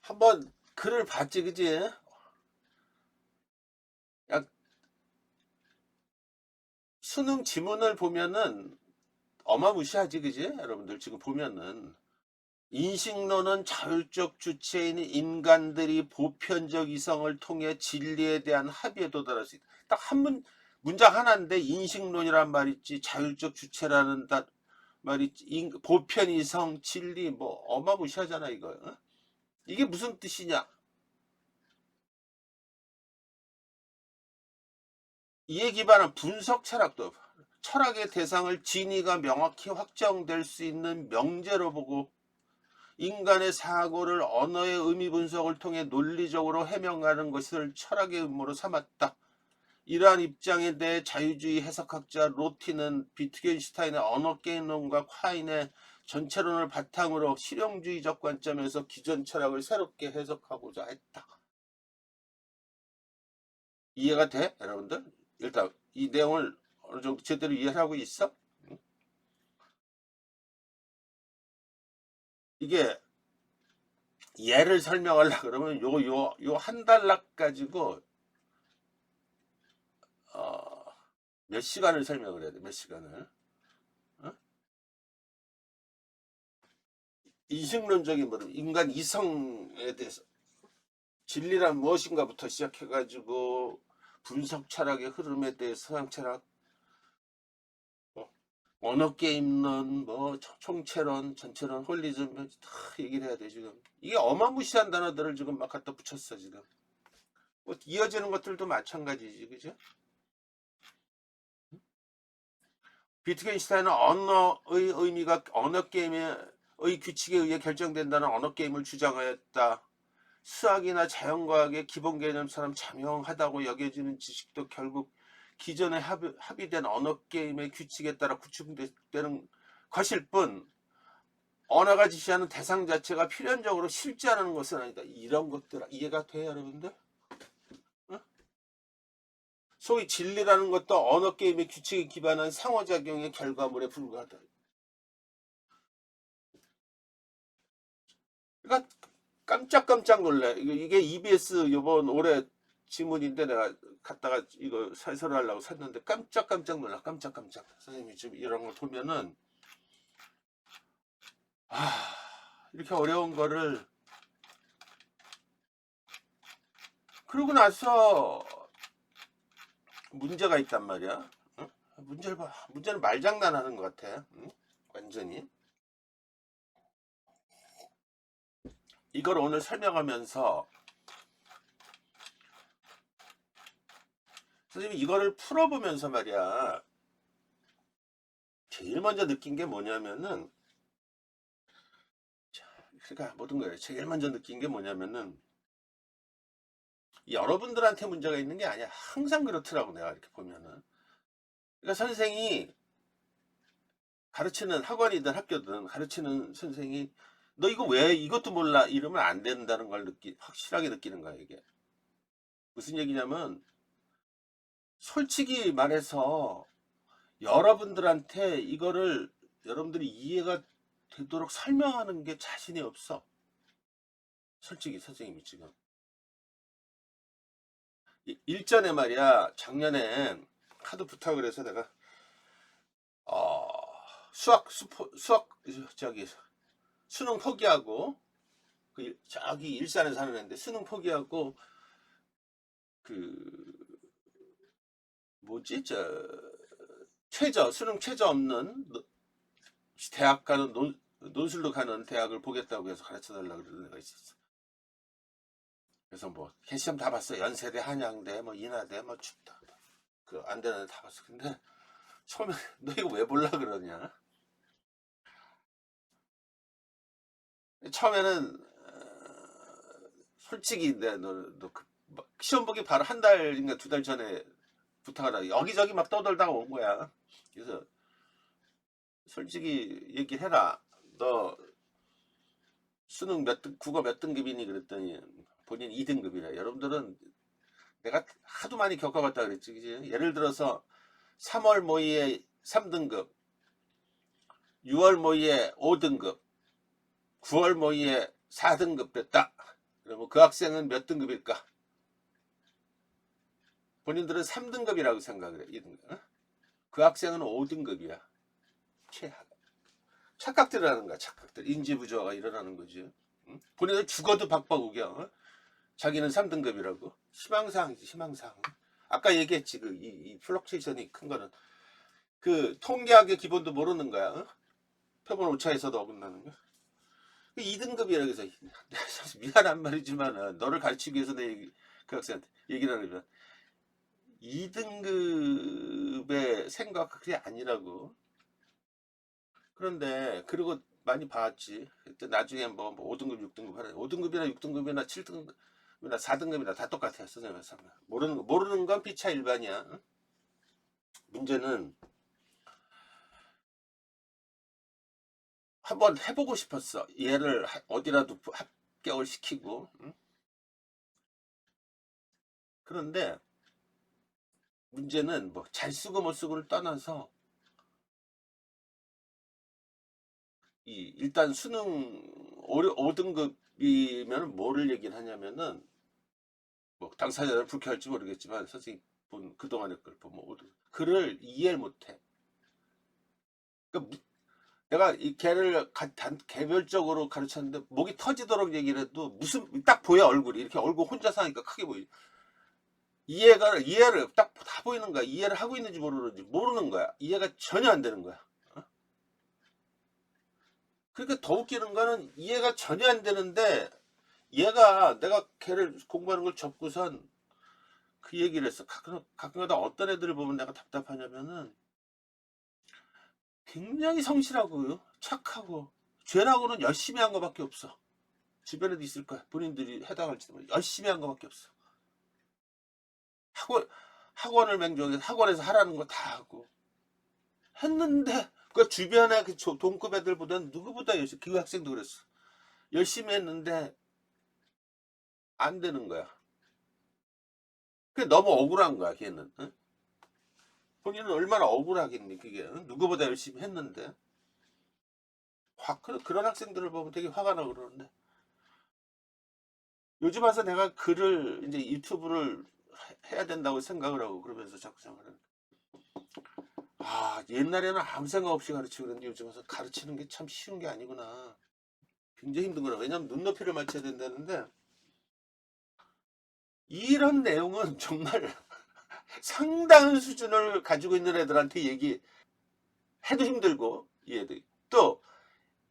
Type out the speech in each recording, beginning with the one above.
한번 글을 봤지, 그지? 약 수능 지문을 보면은 어마무시하지, 그지? 여러분들 지금 보면은 인식론은 자율적 주체인 인간들이 보편적 이성을 통해 진리에 대한 합의에 도달할 수 있다. 딱 문장 하나인데 인식론이란 말 있지, 자율적 주체라는 말 있지, 보편 이성, 진리, 뭐 어마무시하잖아 이거. 어? 이게 무슨 뜻이냐? 이에 기반한 분석 철학도 철학의 대상을 진위가 명확히 확정될 수 있는 명제로 보고 인간의 사고를 언어의 의미 분석을 통해 논리적으로 해명하는 것을 철학의 의무로 삼았다. 이러한 입장에 대해 자유주의 해석학자 로티는 비트겐슈타인의 언어게임론과 콰인의 전체론을 바탕으로 실용주의적 관점에서 기존 철학을 새롭게 해석하고자 했다. 이해가 돼? 여러분들? 일단 이 내용을 어느 정도 제대로 이해하고 있어? 이게 예를 설명하려고 그러면 요 한 단락 가지고 어, 몇 시간을 설명을 해야 돼, 몇 시간을. 어? 이식론적인 뭐 인간 이성에 대해서 진리란 무엇인가부터 시작해가지고 분석 철학의 흐름에 대해서 서양 철학, 언어 게임론, 뭐 총체론, 전체론, 홀리즘 다 얘기를 해야 돼 지금. 이게 어마무시한 단어들을 지금 막 갖다 붙였어 지금. 뭐 이어지는 것들도 마찬가지지, 그죠? 비트겐슈타인은 언어의 의미가 언어 게임의 규칙에 의해 결정된다는 언어 게임을 주장하였다. 수학이나 자연과학의 기본 개념처럼 자명하다고 여겨지는 지식도 결국 기존에 합의된 언어 게임의 규칙에 따라 구축되는 것일 뿐 언어가 지시하는 대상 자체가 필연적으로 실제하는 것은 아니다. 이런 것들 이해가 돼요, 여러분들? 어? 소위 진리라는 것도 언어 게임의 규칙에 기반한 상호작용의 결과물에 불과하다. 그러니까 깜짝깜짝 놀래. 이게 EBS 요번 올해 지문인데 내가 갔다가 이거 사설을 하려고 샀는데 깜짝깜짝 놀라. 깜짝깜짝. 선생님이 지금 이런 걸 보면은 이렇게 어려운 거를 그러고 나서 문제가 있단 말이야. 응? 문제는 말장난하는 것 같아. 응? 완전히. 이걸 오늘 설명하면서 선생님이 이거를 풀어보면서 말이야. 제일 먼저 느낀 게 뭐냐면은 그러니까 모든 거예요. 제일 먼저 느낀 게 뭐냐면은 여러분들한테 문제가 있는 게 아니야. 항상 그렇더라고 내가 이렇게 보면은. 그러니까 선생이 가르치는 학원이든 학교든 가르치는 선생이 너 이거 왜 이것도 몰라 이러면 안 된다는 걸 확실하게 느끼는 거야 이게. 무슨 얘기냐면 솔직히 말해서 여러분들한테 이거를 여러분들이 이해가 되도록 설명하는 게 자신이 없어. 솔직히 선생님이 지금 일전에 말이야 작년에 하도 부탁을 해서 내가 어, 수학 저기 수능 포기하고 저기 일산에 사는 애인데 수능 포기하고 그 뭐지 수능 최저 없는 대학 가는 논술로 가는 대학을 보겠다고 해서 가르쳐 달라고 그러는 애가 있었어. 그래서 뭐 개시험 다 봤어. 연세대, 한양대, 뭐 인하대, 뭐 춥다. 그 안 되는 애 다 봤어. 근데 처음에 너 이거 왜 볼라 그러냐? 처음에는 솔직히 너 시험 보기 바로 한 달인가 두 달 전에 부탁을 하고 여기저기 막 떠돌다가 온 거야. 그래서 솔직히 얘기해라. 너 수능 국어 몇 등급이니 그랬더니 본인 2등급이래. 여러분들은 내가 하도 많이 겪어봤다 그랬지. 그치? 예를 들어서 3월 모의에 3등급, 6월 모의에 5등급, 9월 모의에 4등급 됐다. 그러면 그 학생은 몇 등급일까? 본인들은 3등급이라고 생각을 해. 2등급. 그 학생은 5등급이야. 최하. 착각들을 하는 거야. 착각들. 인지부조화가 일어나는 거지. 응? 본인은 죽어도 박박우겨. 자기는 3등급이라고. 희망사항이지. 희망사항. 아까 얘기했지. 이 플럭체이션이 큰 거는 그 통계학의 기본도 모르는 거야. 표본 오차에서도 어긋나는 거야. 2등급이라고 해서 미안한 말이지만 너를 가르치기 위해서 그 학생한테 얘기를 하려면 2등급의 생각이 아니라고. 그런데 그리고 많이 봤지. 그때 나중에 뭐 5등급 6등급 하는 5등급이나 6등급이나 7등급이나 4등급이나 다 똑같아요. 선생님에서 모르는 건 피차 일반이야. 응? 문제는 한번 해보고 싶었어. 얘를 어디라도 합격을 시키고. 응? 그런데 문제는 뭐 잘 쓰고 못 쓰고를 떠나서 일단 수능 5등급이면 뭐를 얘기를 하냐면은 뭐 당사자는 불쾌할지 모르겠지만 선생님 본 그동안의 걸 보면 그를 이해를 못해. 그러니까 내가 이 걔를 개별적으로 가르쳤는데 목이 터지도록 얘기를 해도 무슨 딱 보여 얼굴이 이렇게 얼굴 혼자서 하니까 크게 보이. 이해를 딱 다 보이는 거야. 이해를 하고 있는지 모르는 거야. 이해가 전혀 안 되는 거야. 어? 그러니까 더 웃기는 거는 이해가 전혀 안 되는데 내가 걔를 공부하는 걸 접고선 그 얘기를 했어. 가끔가다 어떤 애들을 보면 내가 답답하냐면은 굉장히 성실하고 착하고 죄라고는 열심히 한 거밖에 없어. 주변에도 있을 거야. 본인들이 해당할지도 모르 열심히 한 거밖에 없어. 학원을 맹종해서 학원에서 하라는 거 다 하고 했는데 그 주변에 그 동급 애들보다는 누구보다 열심히 그 학생도 그랬어. 열심히 했는데 안 되는 거야. 그게 너무 억울한 거야 걔는. 응? 본인은 얼마나 억울하겠니 그게. 응? 누구보다 열심히 했는데 그런 학생들을 보면 되게 화가 나고 그러는데 요즘 와서 내가 글을 이제 유튜브를 해야 된다고 생각을 하고 그러면서 자꾸 생각을 옛날에는 아무 생각 없이 가르치고 그랬는데 요즘 와서 가르치는 게 참 쉬운 게 아니구나. 굉장히 힘든구나. 왜냐면 눈높이를 맞춰야 된다는데 이런 내용은 정말 상당한 수준을 가지고 있는 애들한테 얘기해도 힘들고 이해돼. 또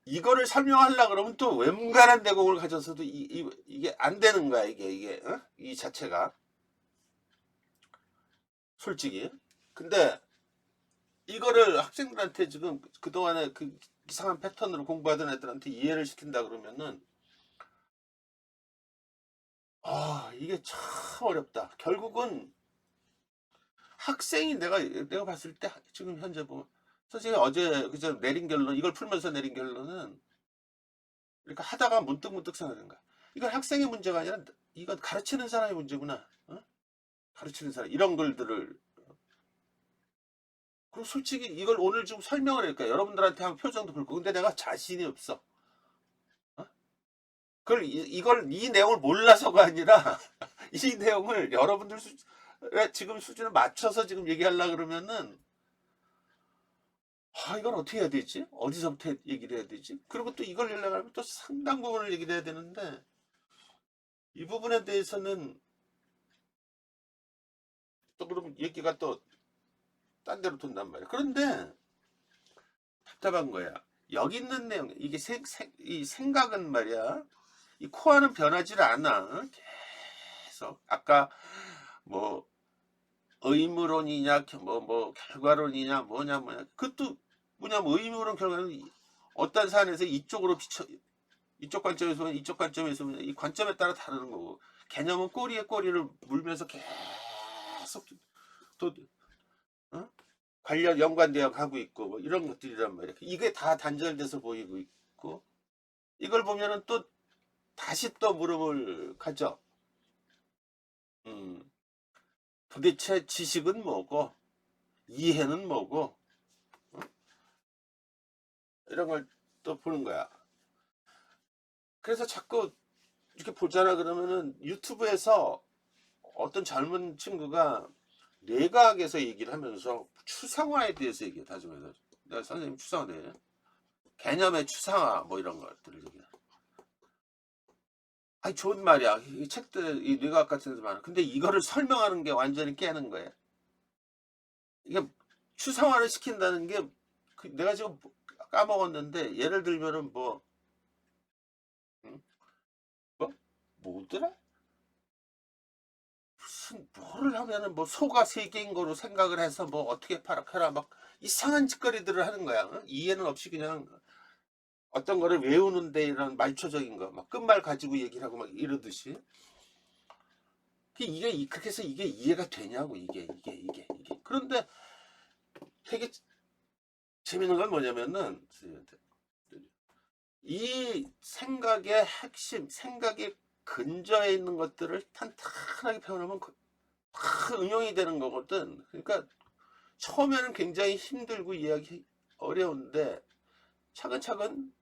이거를 설명하려고 그러면 또 웬만한 내공을 가져서도 이게 안 되는 거야. 이게 어? 이 자체가 솔직히. 근데 이거를 학생들한테 지금 그동안에 그 이상한 패턴으로 공부하던 애들한테 이해를 시킨다 그러면은 이게 참 어렵다. 결국은 학생이 내가 봤을 때 지금 현재 보면 선생님이 어제 그저 내린 결론 이걸 풀면서 내린 결론은 이렇게 하다가 문득문득 생각하는 거야. 이건 학생의 문제가 아니라 이건 가르치는 사람의 문제구나. 어? 가르치는 사람 이런 글들을 그리고 솔직히 이걸 오늘 좀 설명을 할까 여러분들한테 한 표정도 볼 거. 근데 내가 자신이 없어. 어? 그걸 이 내용을 몰라서가 아니라 이 내용을 여러분들 지금 수준에 맞춰서 지금 얘기하려 그러면은 이걸 어떻게 해야 되지? 어디서부터 얘기를 해야 되지? 그리고 또 이걸 연락하면 또 상당 부분을 얘기를 해야 되는데 이 부분에 대해서는 또 그러면 얘기가 또 딴 데로 돈단 말이야. 그런데 답답한 거야. 여기 있는 내용 이게 이 생각은 말이야. 이 코어는 변하지 않아. 계속 아까 뭐 의무론이냐 뭐 결과론이냐 뭐냐 그것도 뭐냐면 의무론 결과는 어떤 사안에서 이쪽으로 이쪽 관점에서 보면 이쪽 관점에서 보면 이 관점에 따라 다르는 거고 개념은 꼬리에 꼬리를 물면서 계속 또 어? 관련 연관되어 가고 있고 뭐 이런 것들이란 말이야. 이게 다 단절돼서 보이고 있고 이걸 보면은 또 다시 또 물음을 가져. 음, 도대체 지식은 뭐고 이해는 뭐고 어? 이런 걸 또 보는 거야. 그래서 자꾸 이렇게 보잖아. 그러면은 유튜브에서 어떤 젊은 친구가 뇌과학에서 얘기를 하면서 추상화에 대해서 얘기해. 다짐해서 내가 선생님 추상화돼. 개념의 추상화 뭐 이런 것들을 얘기해. 아니 좋은 말이야. 이 책들 이 뇌과학 같은 데서 많아. 근데 이거를 설명하는 게 완전히 깨는 거야. 이게 추상화를 시킨다는 게 내가 지금 까먹었는데 예를 들면은 뭐 응? 뭐 뭐더라? 무슨 뭐를 하면은 뭐 소가 세 개인 거로 생각을 해서 뭐 어떻게 파악해라 막 이상한 짓거리들을 하는 거야. 응? 이해는 없이 그냥 어떤 거를 외우는데 이런 말초적인 거 막 끝말 가지고 얘기를 하고 막 이러듯이 이게 그렇게 해서 이게 이해가 되냐고 이게 그런데 되게 재밌는 건 뭐냐면은 이 생각의 핵심 생각의 근저에 있는 것들을 탄탄하게 펴놓으면 다 응용이 되는 거거든. 그러니까 처음에는 굉장히 힘들고 이해하기 어려운데 차근차근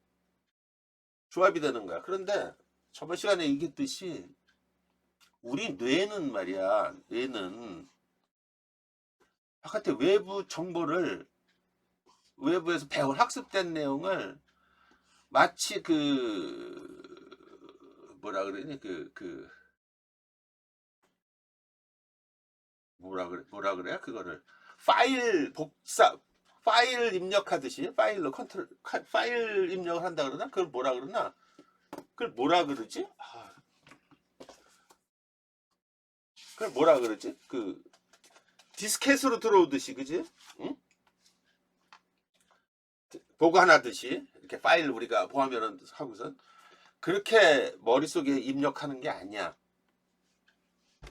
조합이 되는 거야. 그런데 저번 시간에 얘기했듯이 우리 뇌는 말이야. 뇌는 바깥에 외부 정보를 외부에서 배운 학습된 내용을 마치 뭐라 그러니 뭐라 그래 그거를 파일 입력하듯이 파일 입력을 한다 그러나 그걸 뭐라 그러나 그걸 뭐라 그러지 그걸 뭐라 그러지 디스켓으로 들어오듯이 그지 응? 보관하듯이 이렇게 파일 우리가 보하면은 하고선 그렇게 머릿속에 입력하는 게 아니야.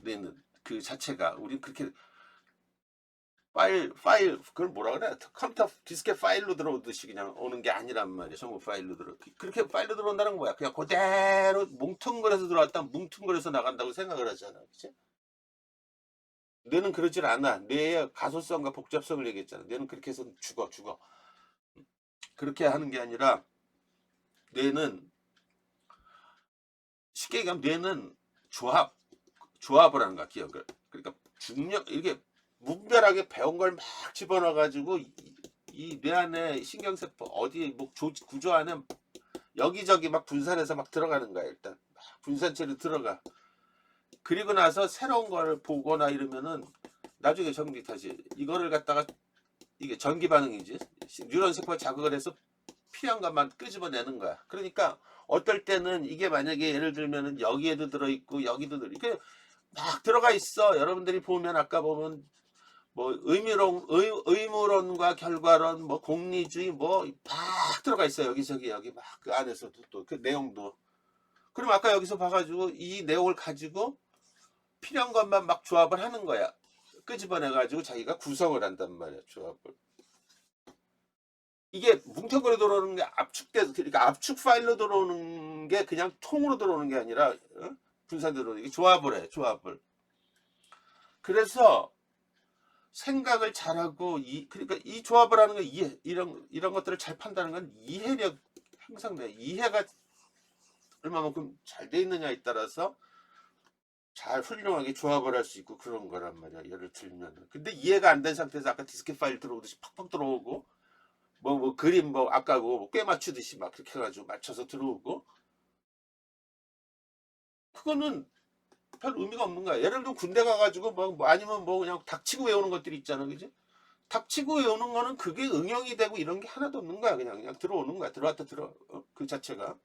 뇌는 그 자체가 우리 그렇게 파일 그걸 뭐라 그래 컴퓨터 디스켓 파일로 들어오듯이 그냥 오는 게 아니란 말이야. 전부 파일로 들어 그렇게 파일로 들어온다는 거야. 그냥 그대로 뭉퉁거려서 들어왔다 뭉퉁거려서 나간다고 생각을 하잖아. 그치? 뇌는 그러질 않아. 뇌의 가소성과 복잡성을 얘기했잖아. 뇌는 그렇게 해서 죽어 그렇게 하는 게 아니라 뇌는 쉽게 얘기하면 뇌는 조합을 하는 거야. 기억을. 그러니까 중력 이게 무분별하게 배운 걸 막 집어넣어 가지고 이 뇌 안에 신경세포 어디 뭐 구조 안에 여기저기 막 분산해서 막 들어가는 거야. 일단 분산체로 들어가. 그리고 나서 새로운 걸 보거나 이러면은 나중에 정리 다시 이거를 갖다가 이게 전기 반응이지. 뉴런 세포가 자극을 해서 필요한 것만 끄집어내는 거야. 그러니까 어떨 때는 이게 만약에 예를 들면은 여기에도 들어있고 여기도 이렇게 막 들어가 있어. 여러분들이 보면 아까 보면 뭐 의무론과 결과론, 뭐 공리주의 뭐 막 들어가 있어. 여기저기 여기 막 그 안에서도 또 그 내용도. 그럼 아까 여기서 봐가지고 이 내용을 가지고 필요한 것만 막 조합을 하는 거야. 끄집어내가지고 자기가 구성을 한단 말이야. 조합을. 이게 뭉텅거려 들어오는 게 압축돼서 그러니까 압축 파일로 들어오는 게 그냥 통으로 들어오는 게 아니라 분산되어 들어오는 게 조합을 해. 조합을. 그래서 생각을 잘하고 그러니까 이 조합을 하는 거 이런 것들을 잘 판다는 건 이해력 향상돼. 이해가 얼마만큼 잘 돼 있느냐에 따라서 잘 훌륭하게 조합을 할 수 있고 그런 거란 말이야. 예를 들면 근데 이해가 안 된 상태에서 아까 디스켓 파일 들어오듯이 팍팍 들어오고 뭐 그림 뭐 아까 꽤 맞추듯이 막 그렇게 해가지고 맞춰서 들어오고 그거는 별 의미가 없는 거야. 예를 들면 군대 가가지고 뭐 아니면 뭐 그냥 닥치고 외우는 것들이 있잖아, 그지? 닥치고 외우는 거는 그게 응용이 되고 이런 게 하나도 없는 거야. 그냥 들어오는 거야. 들어왔다 그 자체가.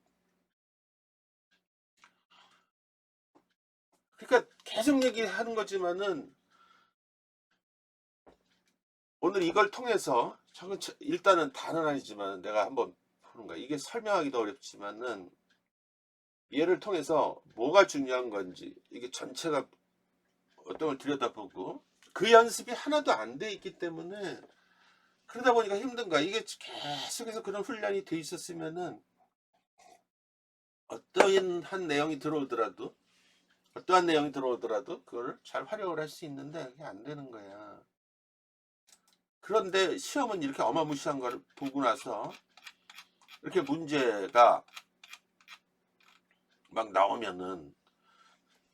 그러니까 계속 얘기하는 거지만은 오늘 이걸 통해서 일단은 다는 아니지만 내가 한번 보는 거야. 이게 설명하기도 어렵지만은 얘를 통해서 뭐가 중요한 건지 이게 전체가 어떤 걸 들여다보고 그 연습이 하나도 안 돼 있기 때문에 그러다 보니까 힘든 거야. 이게 계속해서 그런 훈련이 돼 있었으면은 어떠한 내용이 들어오더라도 그거를 잘 활용을 할 수 있는데 그게 안 되는 거야. 그런데 시험은 이렇게 어마무시한 걸 보고 나서 이렇게 문제가 막 나오면은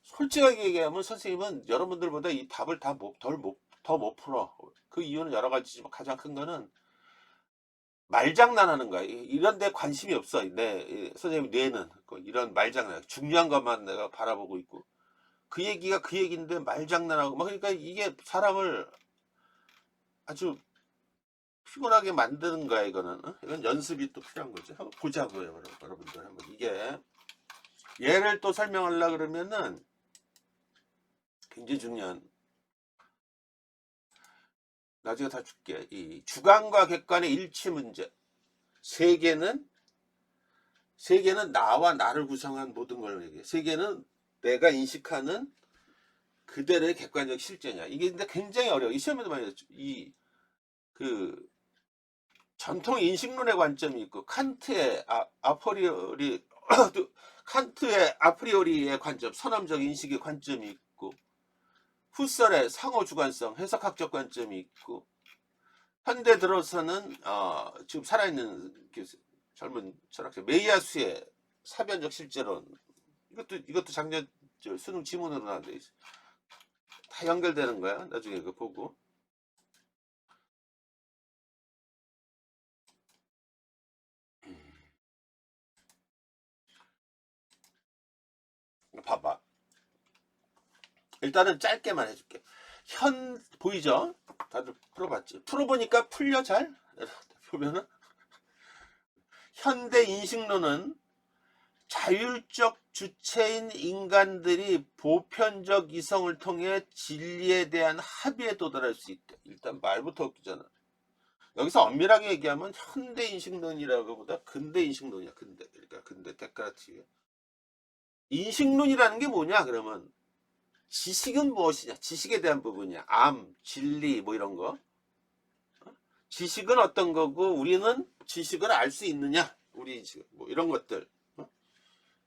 솔직하게 얘기하면 선생님은 여러분들보다 이 답을 더 못 풀어. 그 이유는 여러 가지지만 가장 큰 거는 말장난하는 거야. 이런 데 관심이 없어. 선생님 뇌는 이런 말장난, 중요한 것만 내가 바라보고 있고, 그 얘기가 그 얘기인데 말장난하고 막, 그러니까 이게 사람을 아주 피곤하게 만드는 거야. 이거는 이건 연습이 또 필요한 거죠. 한번 보자고요, 여러분들. 한번 이게 예를 또 설명하려 그러면은 굉장히 중요한, 나중에 다 줄게. 이 주관과 객관의 일치 문제. 세계는 나와 나를 구성한 모든 걸 얘기해. 세계는 내가 인식하는 그대로의 객관적 실제냐. 이게 근데 굉장히 어려워. 이 시험에도 많이 했죠. 그 전통 인식론의 관점이 있고, 칸트의 아프리오리 칸트의 아프리오리의 관점, 선험적 인식의 관점이 있고, 후설의 상호 주관성, 해석학적 관점이 있고, 현대 들어서는 지금 살아있는 젊은 철학자 메이야수의 사변적 실제론, 이것도 작년 수능 지문으로 나왔는데 다 연결되는 거야. 나중에 그거 보고. 봐봐. 일단은 짧게만 해줄게. 보이죠? 다들 풀어봤지? 풀어보니까 풀려 잘? 보면은 현대 인식론은 자율적 주체인 인간들이 보편적 이성을 통해 진리에 대한 합의에 도달할 수 있다. 일단 말부터 웃기잖아. 여기서 엄밀하게 얘기하면 현대 인식론이라고 보다 근대 인식론이야. 그러니까 근대 데카르트. 인식론이라는 게 뭐냐 그러면 지식은 무엇이냐, 지식에 대한 부분이야. 진리 뭐 이런 거. 지식은 어떤 거고 우리는 지식을 알 수 있느냐, 우리 뭐 이런 것들.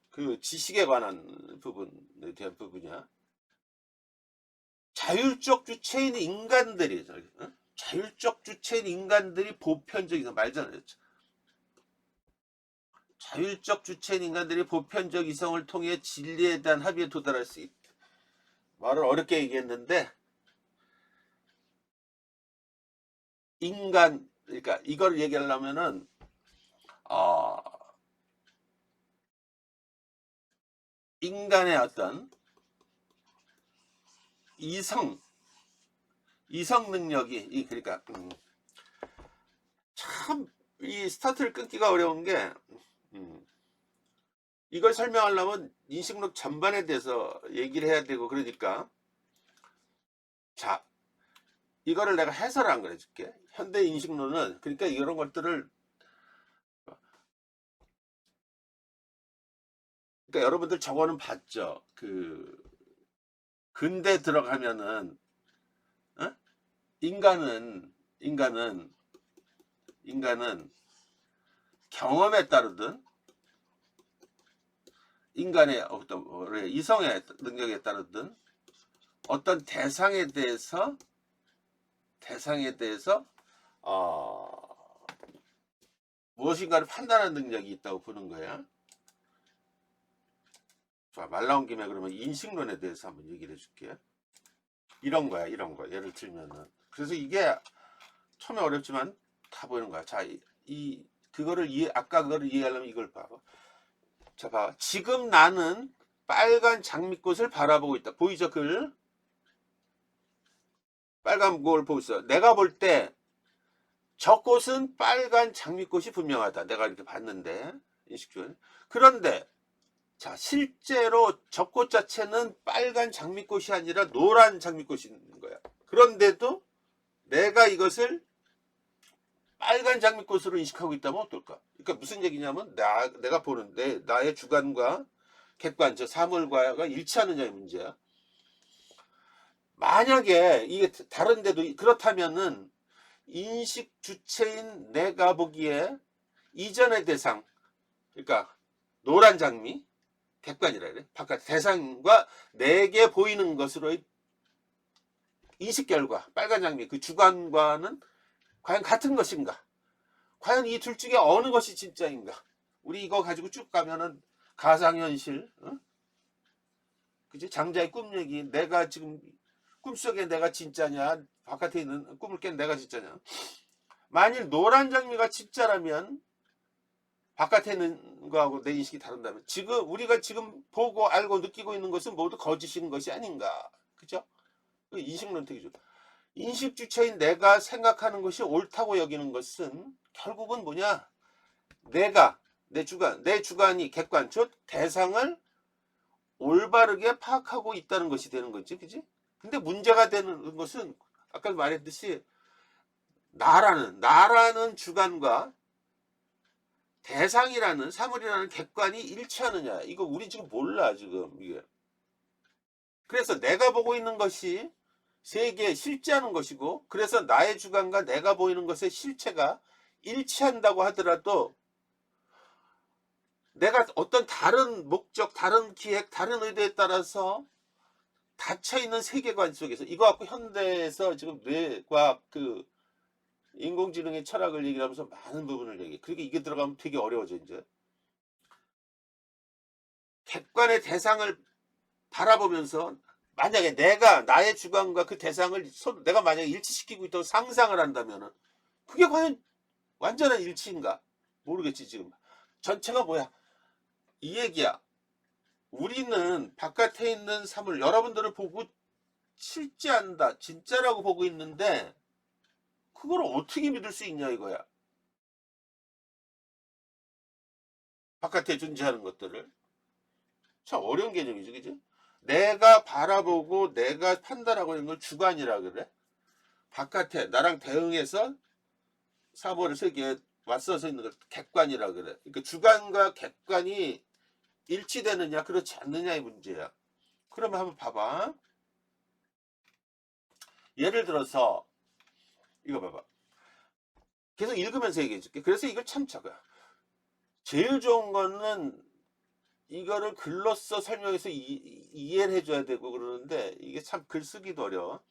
그 지식에 관한 부분에 대한 부분이야. 자율적 주체인 인간들이 보편적인 말잖아요. 자율적 주체인 인간들이 보편적 이성을 통해 진리에 대한 합의에 도달할 수 있다. 말을 어렵게 얘기했는데, 그러니까 이걸 얘기하려면은 인간의 어떤 이성 능력이, 그러니까 참 이 스타트를 끊기가 어려운 게, 이걸 설명하려면 인식론 전반에 대해서 얘기를 해야 되고, 그러니까 자, 이거를 내가 해설을 안 그래줄게. 현대 인식론은 그러니까 이런 것들을, 그러니까 여러분들 저거는 봤죠. 근대 들어가면은 인간은 경험에 따르든 인간의 어떤 이성의 능력에 따르든 어떤 대상에 대해서 무엇인가를 판단하는 능력이 있다고 보는 거야. 자, 말 나온 김에 그러면 인식론에 대해서 한번 얘기를 해줄게. 이런 거야. 예를 들면은, 그래서 이게 처음에 어렵지만 다 보이는 거야. 자, 아까 그거를 이해하려면 이걸 봐봐. 자, 봐. 지금 나는 빨간 장미꽃을 바라보고 있다. 보이죠? 빨간 걸 보고 있어. 내가 볼 때 저 꽃은 빨간 장미꽃이 분명하다. 내가 이렇게 봤는데, 인식주는. 그런데 자, 실제로 저 꽃 자체는 빨간 장미꽃이 아니라 노란 장미꽃이 있는 거야. 그런데도 내가 이것을 빨간 장미꽃으로 인식하고 있다면 어떨까? 그러니까 무슨 얘기냐면 내가 보는데 나의 주관과 객관, 저 사물과가 일치하느냐의 문제야. 만약에 이게 다른데도 그렇다면은 인식 주체인 내가 보기에 이전의 대상, 그러니까 노란 장미, 객관이라 그래. 바깥 대상과 내게 보이는 것으로의 인식 결과, 빨간 장미, 그 주관과는 과연 같은 것인가? 과연 이 둘 중에 어느 것이 진짜인가? 우리 이거 가지고 쭉 가면은 가상현실, 어? 그지? 장자의 꿈 얘기. 내가 지금 꿈속에 내가 진짜냐, 바깥에 있는 꿈을 깬 내가 진짜냐. 만일 노란 장미가 진짜라면 바깥에 있는 거하고 내 인식이 다른다면, 지금 우리가 지금 보고 알고 느끼고 있는 것은 모두 거짓인 것이 아닌가. 그죠? 인식론택이죠. 인식 주체인 내가 생각하는 것이 옳다고 여기는 것은 결국은 뭐냐? 내가 내 주관이 객관, 즉 대상을 올바르게 파악하고 있다는 것이 되는 거지, 그지? 근데 문제가 되는 것은 아까 말했듯이 나라는 주관과 대상이라는 사물이라는 객관이 일치하느냐. 이거 우리 지금 몰라, 지금 이게. 그래서 내가 보고 있는 것이 세계에 실제하는 것이고, 그래서 나의 주관과 내가 보이는 것의 실체가 일치한다고 하더라도 내가 어떤 다른 목적, 다른 기획, 다른 의도에 따라서 닫혀있는 세계관 속에서, 이거 갖고 현대에서 지금 뇌과학 인공지능의 철학을 얘기하면서 많은 부분을 얘기해. 그러니까 이게 들어가면 되게 어려워져. 이제 객관의 대상을 바라보면서 만약에 내가 나의 주관과 그 대상을 내가 만약에 일치시키고 있다고 상상을 한다면은 그게 과연 완전한 일치인가? 모르겠지. 지금 전체가 뭐야? 이 얘기야. 우리는 바깥에 있는 사물, 여러분들을 보고 실제한다, 진짜라고 보고 있는데 그걸 어떻게 믿을 수 있냐 이거야. 바깥에 존재하는 것들을. 참 어려운 개념이죠, 그죠? 내가 바라보고 내가 판단하고 있는 걸 주관이라 그래. 바깥에 나랑 대응해서 사물을 세계에 맞서서 있는 걸 객관이라 그래. 그러니까 주관과 객관이 일치되느냐 그렇지 않느냐의 문제야. 그러면 한번 봐봐. 예를 들어서 이거 봐봐. 계속 읽으면서 얘기해 줄게. 그래서 이걸 참 작아. 제일 좋은 거는 이거를 글로써 설명해서 이해를 해줘야 되고 그러는데 이게 참 글쓰기도 어려워.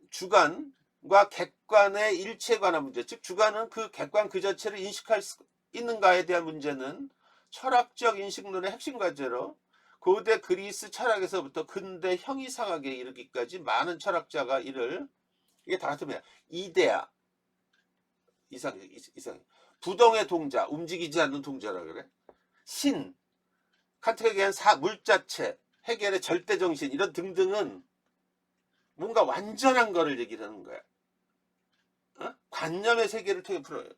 주관과 객관의 일체에 관한 문제, 즉 주관은 그 객관 그 자체를 인식할 수 있는가에 대한 문제는 철학적 인식론의 핵심 과제로 고대 그리스 철학에서부터 근대 형이상학에 이르기까지 많은 철학자가 이게 다 같은 거야. 이데아, 이상 부동의 동자, 움직이지 않는 동자라 그래. 신, 칸트에 의한 물자체, 해겔의 절대정신, 이런 등등은 뭔가 완전한 거를 얘기를 하는 거야. 어? 관념의 세계를 통해 풀어요.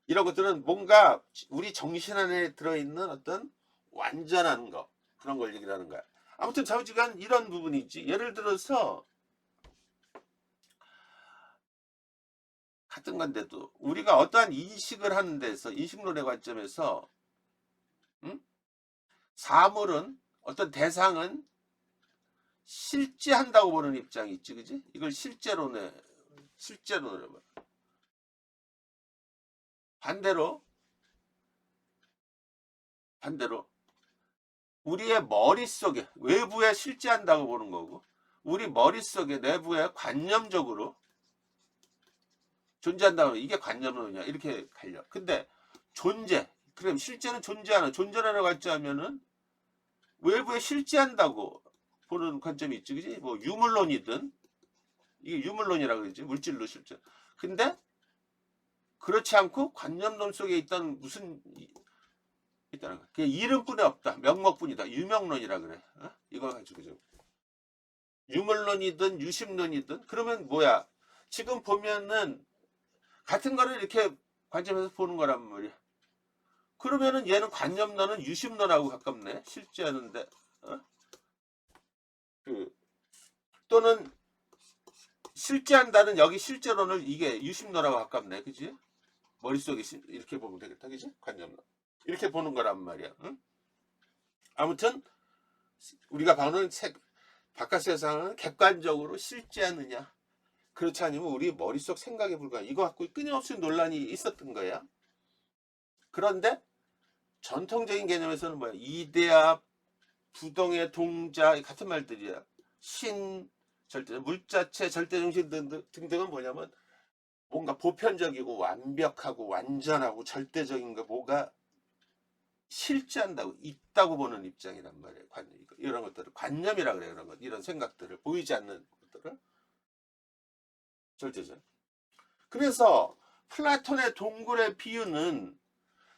이런 것들은 뭔가 우리 정신 안에 들어있는 어떤 완전한 거, 그런 걸 얘기를 하는 거야. 아무튼 좌우지간 이런 부분이 있지. 예를 들어서 같은 건데도 우리가 어떠한 인식을 하는 데서, 인식론의 관점에서 사물은, 어떤 대상은 실제한다고 보는 입장이 있지, 그지? 이걸 실제론에 봐. 반대로 우리의 머릿속에, 외부에 실제한다고 보는 거고, 우리 머릿속에, 내부에 관념적으로 존재한다고, 이게 관념론이냐, 이렇게 갈려. 근데 그럼 실제는 존재하는 관점하면은 외부에 실제한다고 보는 관점이 있지, 그지? 뭐 유물론이든, 이게 유물론이라고 그러지, 물질로 실제. 근데 그렇지 않고 관념론 속에 있다는 있다는 거야. 그게 이름뿐이 없다, 명목뿐이다, 유명론이라 그래. 어? 이거 가지고 좀 유물론이든 유심론이든, 그러면 뭐야? 지금 보면은 같은 거를 이렇게 관점에서 보는 거란 말이야. 그러면은 얘는 관념론은 유심론하고 가깝네. 실제하는데, 어? 또는 실제한다는 여기 실제론을 이게 유심론하고 가깝네, 그지? 머릿속에 이렇게 보면 되겠다, 그지? 관념론 이렇게 보는 거란 말이야. 응? 아무튼 우리가 보는 바깥 세상은 객관적으로 실제하느냐, 그렇지 않으면 우리 머릿속 생각에 불과한, 이거 갖고 끊임없이 논란이 있었던 거야. 그런데 전통적인 개념에서는 뭐야? 이데아, 부동의 동자, 같은 말들이야. 신, 물자체, 절대정신 등등은 뭐냐면 뭔가 보편적이고 완벽하고 완전하고 절대적인 거, 뭐가 실제한다고 있다고 보는 입장이란 말이에요. 이런 것들을 관념이라 그래요. 이런 것, 이런 생각들을 보이지 않는 것들을 절대적. 그래서 플라톤의 동굴의 비유는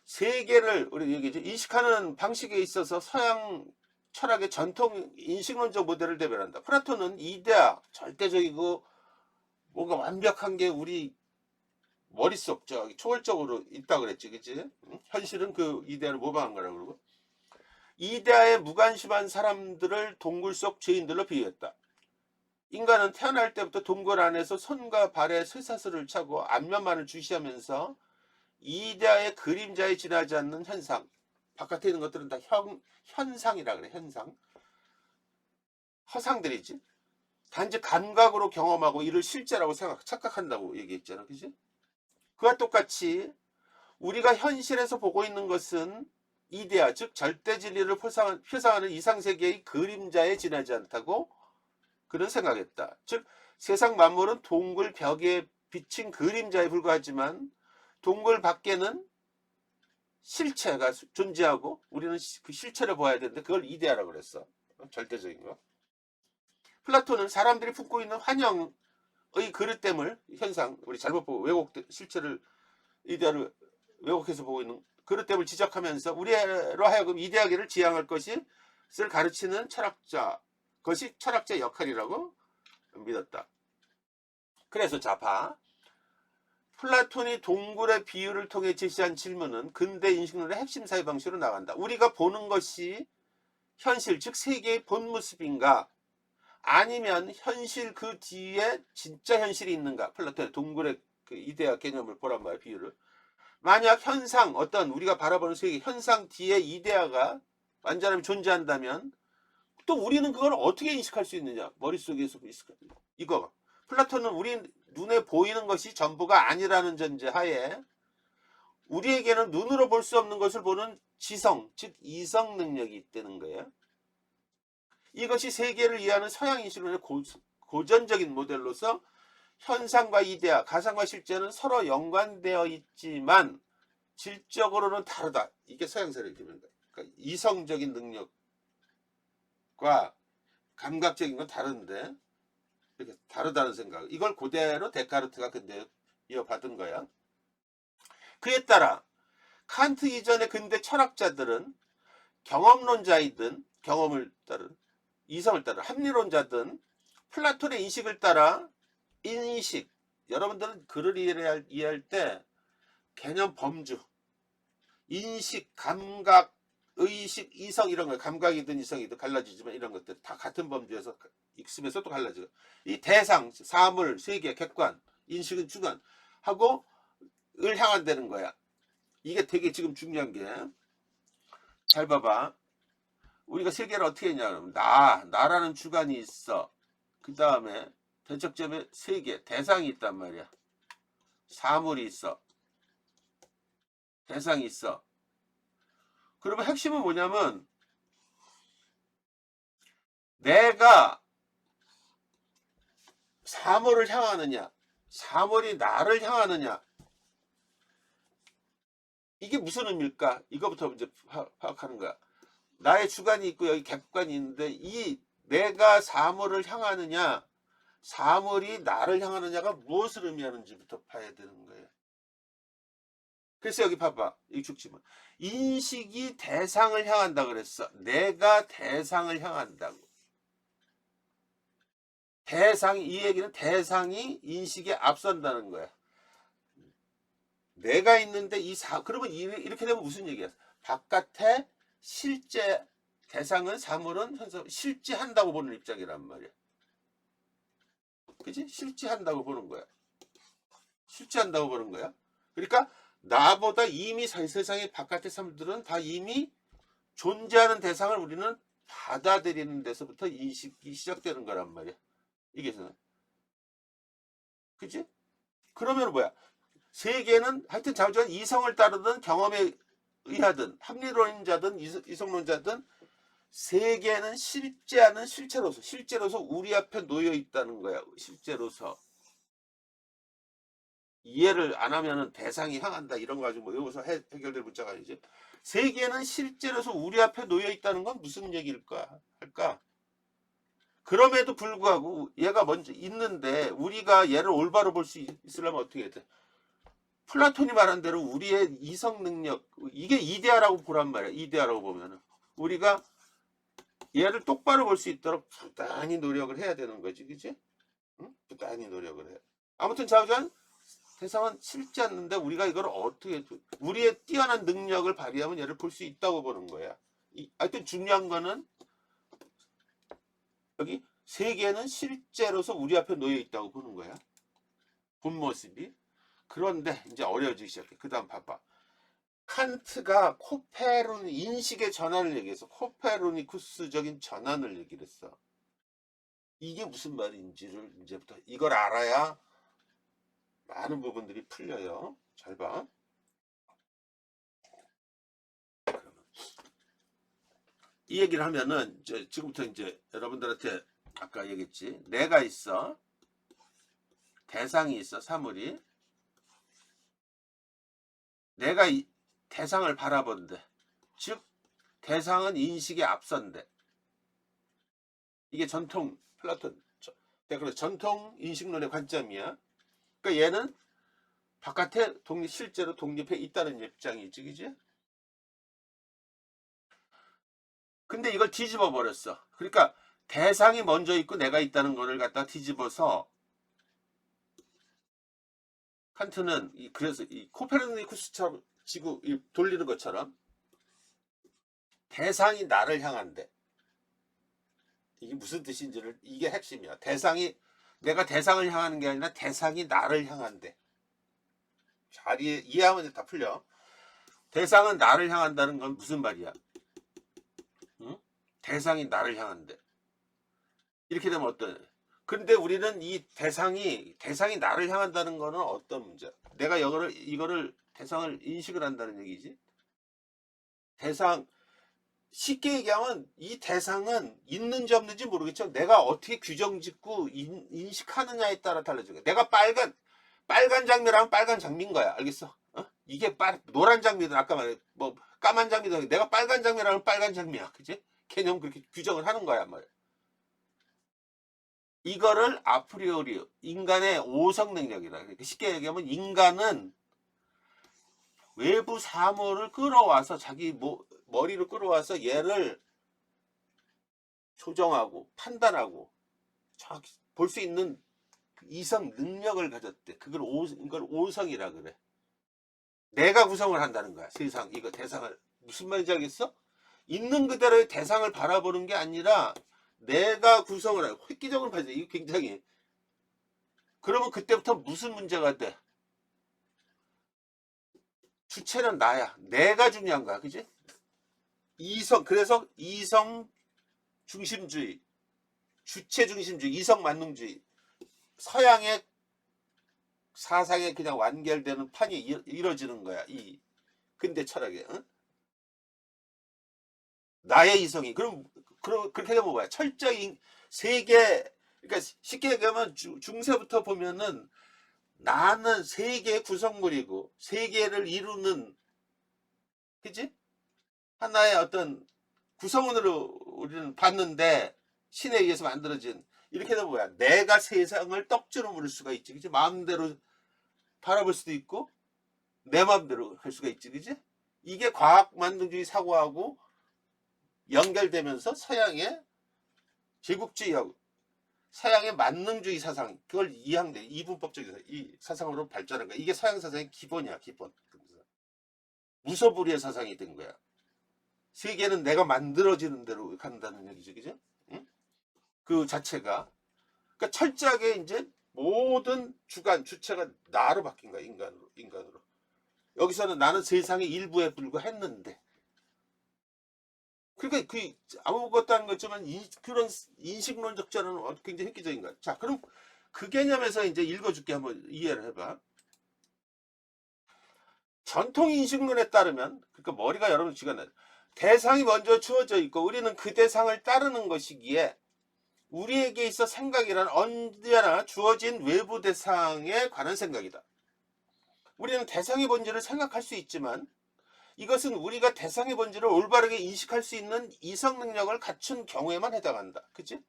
세계를 우리 여기 인식하는 방식에 있어서 서양 철학의 전통 인식론적 모델을 대변한다. 플라톤은 이데아, 절대적이고 뭔가 완벽한 게 우리 머릿속 저기 초월적으로 있다 그랬지, 그치? 현실은 그 이데아를 모방한 거라고 그러고 이데아에 무관심한 사람들을 동굴 속 죄인들로 비유했다. 인간은 태어날 때부터 동굴 안에서 손과 발에 쇠사슬을 차고 안면만을 주시하면서 이데아의 그림자에 지나지 않는 현상, 바깥에 있는 것들은 다 현상이라 그래. 현상, 허상들이지. 단지 감각으로 경험하고 이를 실제라고 착각한다고 얘기했잖아, 그지? 그와 똑같이 우리가 현실에서 보고 있는 것은 이데아, 즉 절대 진리를 표상하는 이상세계의 그림자에 지나지 않다고 그런 생각했다. 즉 세상 만물은 동굴 벽에 비친 그림자에 불과하지만 동굴 밖에는 실체가 존재하고 우리는 그 실체를 보아야 되는데 그걸 이데아라고 그랬어. 절대적인 거. 플라톤은 사람들이 품고 있는 환영의 그릇됨을 현상, 우리 잘못 보고 실체를 이데아를 왜곡해서 보고 있는 그릇됨을 지적하면서 우리로 하여금 이데아계를 지향할 것을 가르치는 것이 철학자의 역할이라고 믿었다. 그래서 자, 플라톤이 동굴의 비유를 통해 제시한 질문은 근대 인식론의 핵심 사회 방식으로 나간다. 우리가 보는 것이 현실, 즉 세계의 본 모습인가? 아니면 현실 그 뒤에 진짜 현실이 있는가? 플라톤의 동굴의 그 이데아 개념을 보란 말이야, 비유를. 만약 현상, 어떤 우리가 바라보는 세계 현상 뒤에 이데아가 완전히 존재한다면 또 우리는 그걸 어떻게 인식할 수 있느냐? 머릿속에서 이거. 플라톤은 우리 눈에 보이는 것이 전부가 아니라는 전제하에 우리에게는 눈으로 볼 수 없는 것을 보는 지성, 즉 이성 능력이 있다는 거예요. 이것이 세계를 이해하는 서양 인식론의 고전적인 모델로서 현상과 이데아, 가상과 실제는 서로 연관되어 있지만 질적으로는 다르다. 이게 서양사를 기본다. 그러니까 이성적인 능력과 감각적인 건 다른데 이렇게 다르다는 생각. 이걸 그대로 데카르트가 근데 이어받은 거야. 그에 따라 칸트 이전의 근대 철학자들은 경험론자이든 경험을 따른 이성을 따른 합리론자든 플라톤의 인식을 따라 인식, 여러분들은 글을 이해할 때 개념 범주, 인식, 감각, 의식, 이성 이런 거 감각이든 이성이든 갈라지지만 이런 것들 다 같은 범주에서 익심에서 또 갈라지고 이 대상, 사물, 세계, 객관, 인식은 주관 하고 을 향한다는 거야. 이게 되게 지금 중요한 게 잘 봐봐. 우리가 세계를 어떻게 했냐면 나라는 주관이 있어. 그 다음에 대척점에 세계, 대상이 있단 말이야. 사물이 있어. 대상이 있어. 그러면 핵심은 뭐냐면 내가 사물을 향하느냐, 사물이 나를 향하느냐, 이게 무슨 의미일까? 이거부터 이제 파악하는 거야. 나의 주관이 있고 여기 객관이 있는데 이 내가 사물을 향하느냐, 사물이 나를 향하느냐가 무엇을 의미하는지부터 봐야 되는 거예요. 그래서 여기 봐봐. 이 죽지만 인식이 대상을 향한다 그랬어. 내가 대상을 향한다고. 이 얘기는 대상이 인식에 앞선다는 거야. 내가 있는데 그러면 이렇게 되면 무슨 얘기야? 바깥에 실제 대상은 사물은 실제한다고 보는 입장이란 말이야. 그지? 실제한다고 보는 거야. 실제한다고 보는 거야. 그러니까 나보다 이미 세상의 바깥의 사람들은 다 이미 존재하는 대상을 우리는 받아들이는 데서부터 인식이 시작되는 거란 말이야. 이게 그치? 그러면 뭐야? 세계는 하여튼 자주한 이성을 따르든 경험에 의하든 합리론자든 이성론자든 세계는 실제하는 실제로서 우리 앞에 놓여 있다는 거야. 실제로서. 이해를 안 하면은 대상이 향한다 이런 거 가지고 뭐 여기서 해결될 문자가 아니지. 세계는 실제로서 우리 앞에 놓여 있다는 건 무슨 얘기일까 할까? 그럼에도 불구하고 얘가 먼저 있는데 우리가 얘를 올바로 볼 수 있으려면 어떻게 해야 돼? 플라톤이 말한 대로 우리의 이성 능력, 이게 이데아라고 보란 말이야. 이데아라고 보면은 우리가 얘를 똑바로 볼 수 있도록 부단히 노력을 해야 되는 거지, 그지? 응? 부단히 노력을 해. 아무튼 자우전 세상은 싫지 않는데 우리가 이걸 어떻게 우리의 뛰어난 능력을 발휘하면 얘를 볼 수 있다고 보는 거야. 하여튼 중요한 거는 여기 세계는 실제로서 우리 앞에 놓여 있다고 보는 거야. 본 모습이. 그런데 이제 어려워지기 시작해. 그 다음 봐봐. 칸트가 코페르 인식의 전환을 얘기해서 코페르니쿠스적인 전환을 얘기를 했어. 이게 무슨 말인지를 이제부터 이걸 알아야 많은 부분들이 풀려요. 잘 봐. 이 얘기를 하면은 이제 지금부터 이제 여러분들한테 아까 얘기했지. 내가 있어. 대상이 있어. 사물이. 내가 이 대상을 바라본대. 즉 대상은 인식에 앞선대. 이게 전통 플라톤 그래서 전통 인식론의 관점이야. 그러니까 얘는 바깥에 실제로 독립해 있다는 입장이지, 그지? 근데 이걸 뒤집어 버렸어. 그러니까 대상이 먼저 있고 내가 있다는 거를 갖다 뒤집어서 칸트는 그래서 이 코페르니쿠스처럼 지구 돌리는 것처럼 대상이 나를 향한대. 이게 무슨 뜻인지를 이게 핵심이야. 내가 대상을 향하는 게 아니라 대상이 나를 향한대. 잘 이해하면 다 풀려. 대상은 나를 향한다는 건 무슨 말이야? 응? 대상이 나를 향한대. 이렇게 되면 어떤? 근데 우리는 이 대상이 나를 향한다는 거는 어떤 문제? 내가 이거를 대상을 인식을 한다는 얘기지. 대상 쉽게 얘기하면 이 대상은 있는지 없는지 모르겠죠. 내가 어떻게 규정짓고 인식하느냐에 따라 달라지는 거야. 내가 빨간 장미라면 빨간 장미인 거야. 알겠어? 어? 이게 노란 장미든 아까 말해 뭐 까만 장미든 내가 빨간 장미라면 빨간 장미야. 그지? 개념 그렇게 규정을 하는 거야, 말이야. 이거를 아프리오리 인간의 오성 능력이라. 그러니까 쉽게 얘기하면 인간은 외부 사물을 끌어와서 자기 머리로 끌어와서 얘를 조정하고 판단하고 볼 수 있는 이성 능력을 가졌대. 이걸 오성이라 그래. 내가 구성을 한다는 거야. 세상 이거 대상을 무슨 말인지 알겠어? 있는 그대로의 대상을 바라보는 게 아니라 내가 구성을 하고 획기적으로 봐야 돼. 이거 굉장히. 그러면 그때부터 무슨 문제가 돼? 주체는 나야. 내가 중요한 거야. 그지? 그래서 이성 중심주의, 주체 중심주의, 이성 만능주의, 서양의 사상에 그냥 완결되는 판이 이뤄지는 거야. 이 근대 철학에. 응? 나의 이성이. 그렇게 되면 뭐야? 철저히 세계, 그러니까 쉽게 얘기하면 중세부터 보면은 나는 세계의 구성물이고 세계를 이루는, 그지? 하나의 어떤 구성원으로 우리는 봤는데 신에 의해서 만들어진, 이렇게 되면 뭐야? 내가 세상을 떡주로 물을 수가 있지, 그지? 마음대로 바라볼 수도 있고 내 마음대로 할 수가 있지, 그지? 이게 과학 만능주의 사고하고 연결되면서 서양의 제국주의하고 서양의 만능주의 사상, 그걸 이항돼 이분법적 이 사상으로 발전한 거야. 이게 서양 사상의 기본이야, 기본. 무소불위의 사상이 된 거야. 세계는 내가 만들어지는 대로 간다는 얘기죠, 그죠? 응? 그 자체가. 그러니까 철저하게 이제 모든 주체가 나로 바뀐 거야, 인간으로. 여기서는 나는 세상의 일부에 불과했는데. 그러니까 아무것도 아닌 것지만 그런 인식론적 전환은 굉장히 획기적인 거야. 자, 그럼 그 개념에서 이제 읽어줄게. 한번 이해를 해봐. 전통 인식론에 따르면, 그러니까 머리가 여러분 쥐가 나. 대상이 먼저 주어져 있고 우리는 그 대상을 따르는 것이기에 우리에게 있어 생각이란 언제나 주어진 외부 대상에 관한 생각이다. 우리는 대상의 본질을 생각할 수 있지만 이것은 우리가 대상의 본질을 올바르게 인식할 수 있는 이성 능력을 갖춘 경우에만 해당한다. 그치?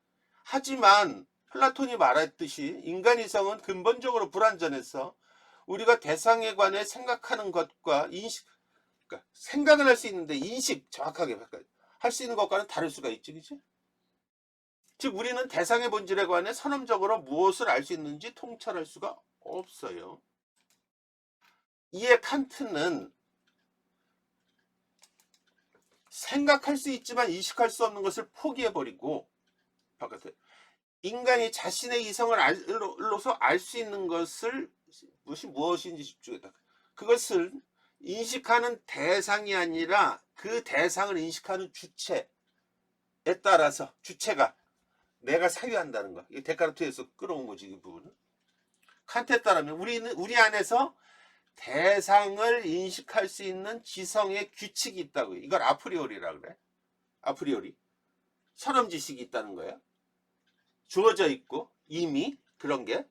하지만 플라톤이 말했듯이 인간 이성은 근본적으로 불완전해서 우리가 대상에 관해 생각하는 것과 인식, 그러니까 생각은 할 수 있는데 인식 정확하게 할 수 있는 것과는 다를 수가 있지. 그치? 즉 우리는 대상의 본질에 관해 선험적으로 무엇을 알 수 있는지 통찰할 수가 없어요. 이에 칸트는 생각할 수 있지만 인식할 수 없는 것을 포기해버리고 바깥에 인간이 자신의 이성을 알로서 알 수 있는 것을 무엇인지 집중했다. 그것을 인식하는 대상이 아니라 그 대상을 인식하는 주체에 따라서 주체가 내가 사유한다는 거야. 이 데카르트에서 끌어온 거지 이 부분은. 칸트에 따르면 우리 안에서 대상을 인식할 수 있는 지성의 규칙이 있다고. 이걸 아프리오리라 그래. 아프리오리. 선험 지식이 있다는 거야. 주어져 있고 이미 그런 게